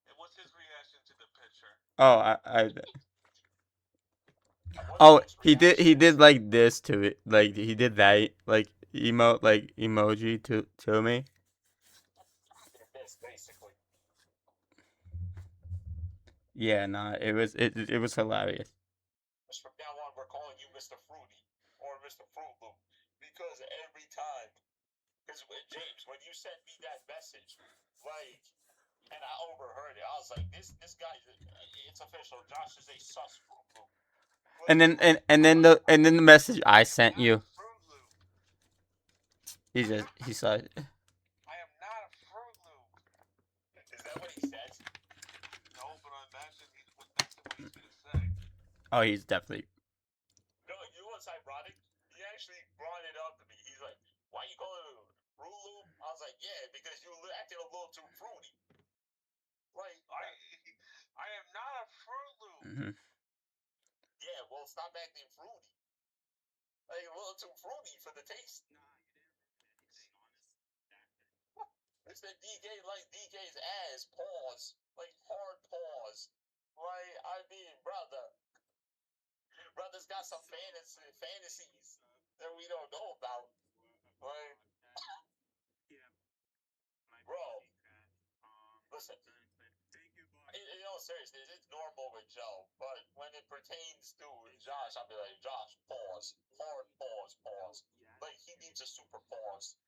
And what's his reaction to the picture? Oh, I Oh, he did like this to it. Like he did that like emoji to me. This basically. Yeah, nah, it was hilarious. From now on, we're calling you Mr. Fruity or Mr. Fruit Loop because every time, because James, when you sent me that message, like, and I overheard it, I was like, this guy, it's official. Josh is a sus Fruit Loop. And then and then the message I sent you. He saw it. I am not a Fruit Loop. Is that what he says? No, but I imagine that's what he's gonna say. Oh, he's definitely. No, you know what's ironic? He actually brought it up to me. He's like, why you calling it Fruit Loop? I was like, yeah, because you acted a little too fruity. Like, I am not a Fruit Loop. Mm-hmm. Yeah, well, stop acting fruity. Like, a little too fruity for the taste. It's that DJ like DJ's ass. Pause. Like, hard pause. Like, I mean, brother's got some fantasies that we don't know about. Like, bro, listen. In all seriousness, it's normal with Joe, but when it pertains to Josh, I'll be like, Josh, pause, hard pause. Like, he needs a super pause.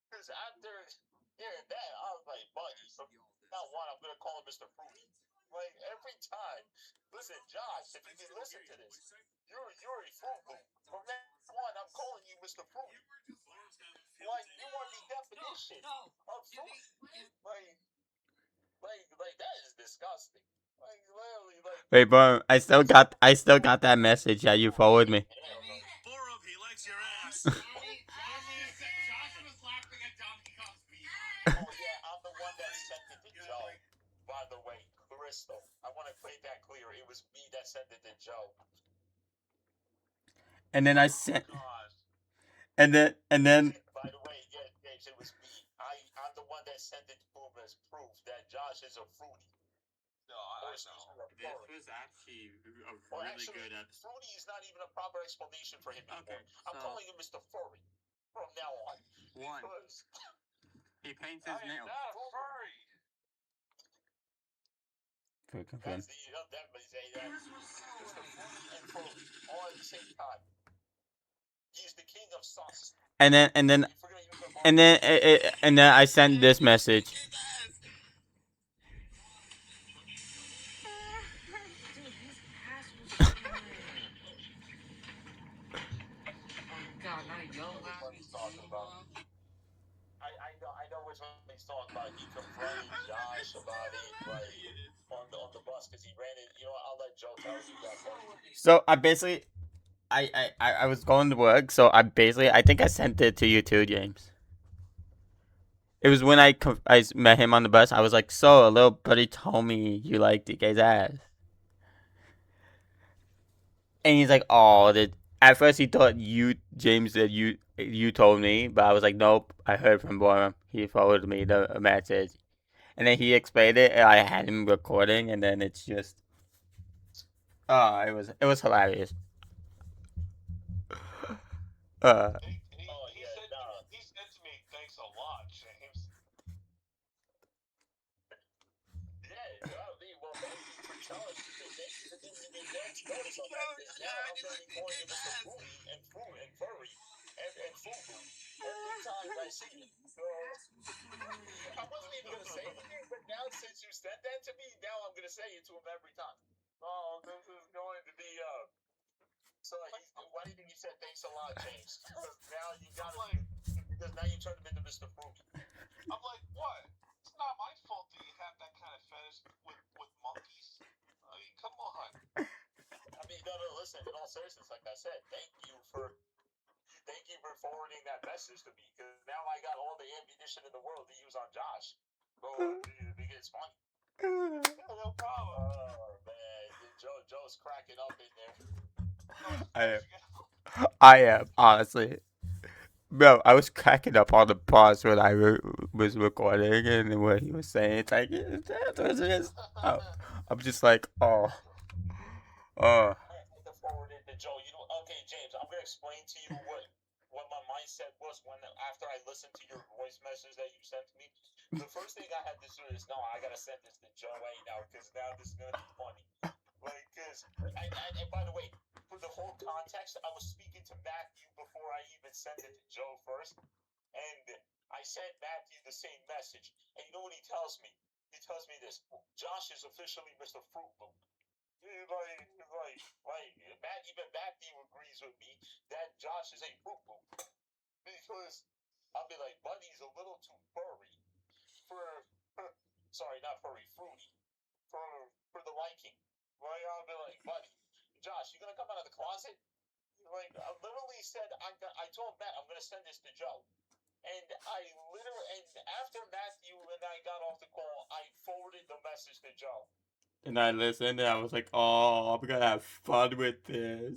Because after hearing that, I was like, buddy, from now on, I'm gonna call him Mr. Fruity. Like, every time. Listen, Josh, if you can listen to this, you're a fruit loop. From now on, I'm calling you Mr. Fruity. Like, you are the definition of fruit. Like that is disgusting. Like, literally, like. Wait, bro, I still got that message that you forwarded me. Borup, he likes your ass. Oh yeah, I'm the one that sent it to Joe. By the way, Crystal, I want to make that clear. It was me that sent it to Joe. And then I sent. God. And then. By the way, yeah, James, it was me. I'm the one that sent it to him as proof that Josh is a fruity. No, I know. This was actually a Well, really actually, good episode. fruity is not even a proper explanation for him anymore. Okay, I'm so- calling him Mr. Furry from now on. One, Because he paints I his am nails. not a furry. that's the definitely say that. Mr. Fruity and Furry all at the same time. He's the king of sauce. And then If we're gonna use the and then I sent this message. God, not a yellow which one he's talking about. I know which one he's talking about. He confronted Josh about it, like on the bus because he ran it. You know what? I'll let Joe tell you that part. So I basically, I was going to work, so I think I sent it to you too, James. It was when I met him on the bus. I was like, so a little buddy told me you like DK's ass. And he's like, oh, at first he thought James, that you told me, but I was like, nope, I heard from Borum. He forwarded me the message. And then he explained it, and I had him recording, and then it's just, it was hilarious. He said to me, thanks a lot, James. Yeah, I mean, well, thank you for telling me. Thank you for giving me the advance notice on that. Because now I'm going to be calling you Mr. Fruity and Furry and Fufu every time I see you. So, I wasn't even going to say anything, but now since you said that to me, now I'm going to say it to him every time. Oh, this is going to be, So, why do you think he said thanks a lot, James? Because now you got to, because now you turned him into Mr. Fruity. I'm like, what? It's not my fault that you have that kind of fetish with monkeys. I mean, come on. I mean, no, listen, in all seriousness, like I said, thank you for forwarding that message to me, because now I got all the ammunition in the world to use on Josh. So, it's funny. No problem. Oh, man. Joe's cracking up in there. I am, honestly. Bro, I was cracking up on the pause when I was recording and what he was saying. It's like, I'm just like, oh. I had to forward it to James, I'm gonna explain to you what my mindset was when after I listened to your voice message that you sent to me. The first thing I had to do is, no, I gotta send this to Joe A now, because now this is gonna be funny. Like, because, and by the way, for the whole context, I was speaking to Matthew before I even sent it to Joe first, and I sent Matthew the same message, and you know what he tells me? He tells me this: Josh is officially Mr. Fruit Loop. Even Matthew agrees with me that Josh is a Fruit Loop, because I'll be like, Buddy's a little too furry for sorry, not furry, fruity for the liking. Like, I'll be like, Buddy, Josh, you gonna come out of the closet? Like, I literally said, I told Matt I'm gonna send this to Joe, and after Matthew and I got off the call, I forwarded the message to Joe. And I listened and I was like, oh, I'm gonna have fun with this.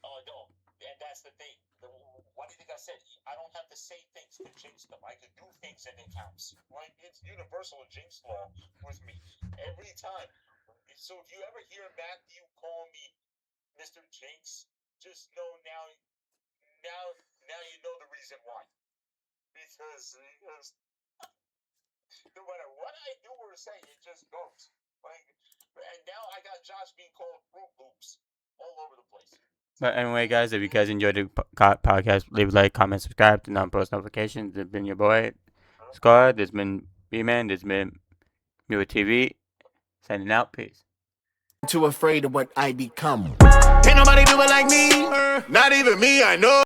Oh, no. And that's the thing. What do you think I said? I don't have to say things to jinx them. I can do things and it counts. Like, it's universal jinx law with me. Every time. So if you ever hear Matthew call me Mr. Jinx, just know now you know the reason why. Because no matter what I do or say, it just goes. Like, and now I got Josh being called Fruit Loops all over the place. But anyway, guys, if you guys enjoyed the podcast, leave a like, comment, subscribe, turn on post notifications. This has been your boy, Scar. This has been B-Man. This has been Mule TV. Signing out. Peace. Too afraid of what I become. Can't nobody do it like me, not even me, I know.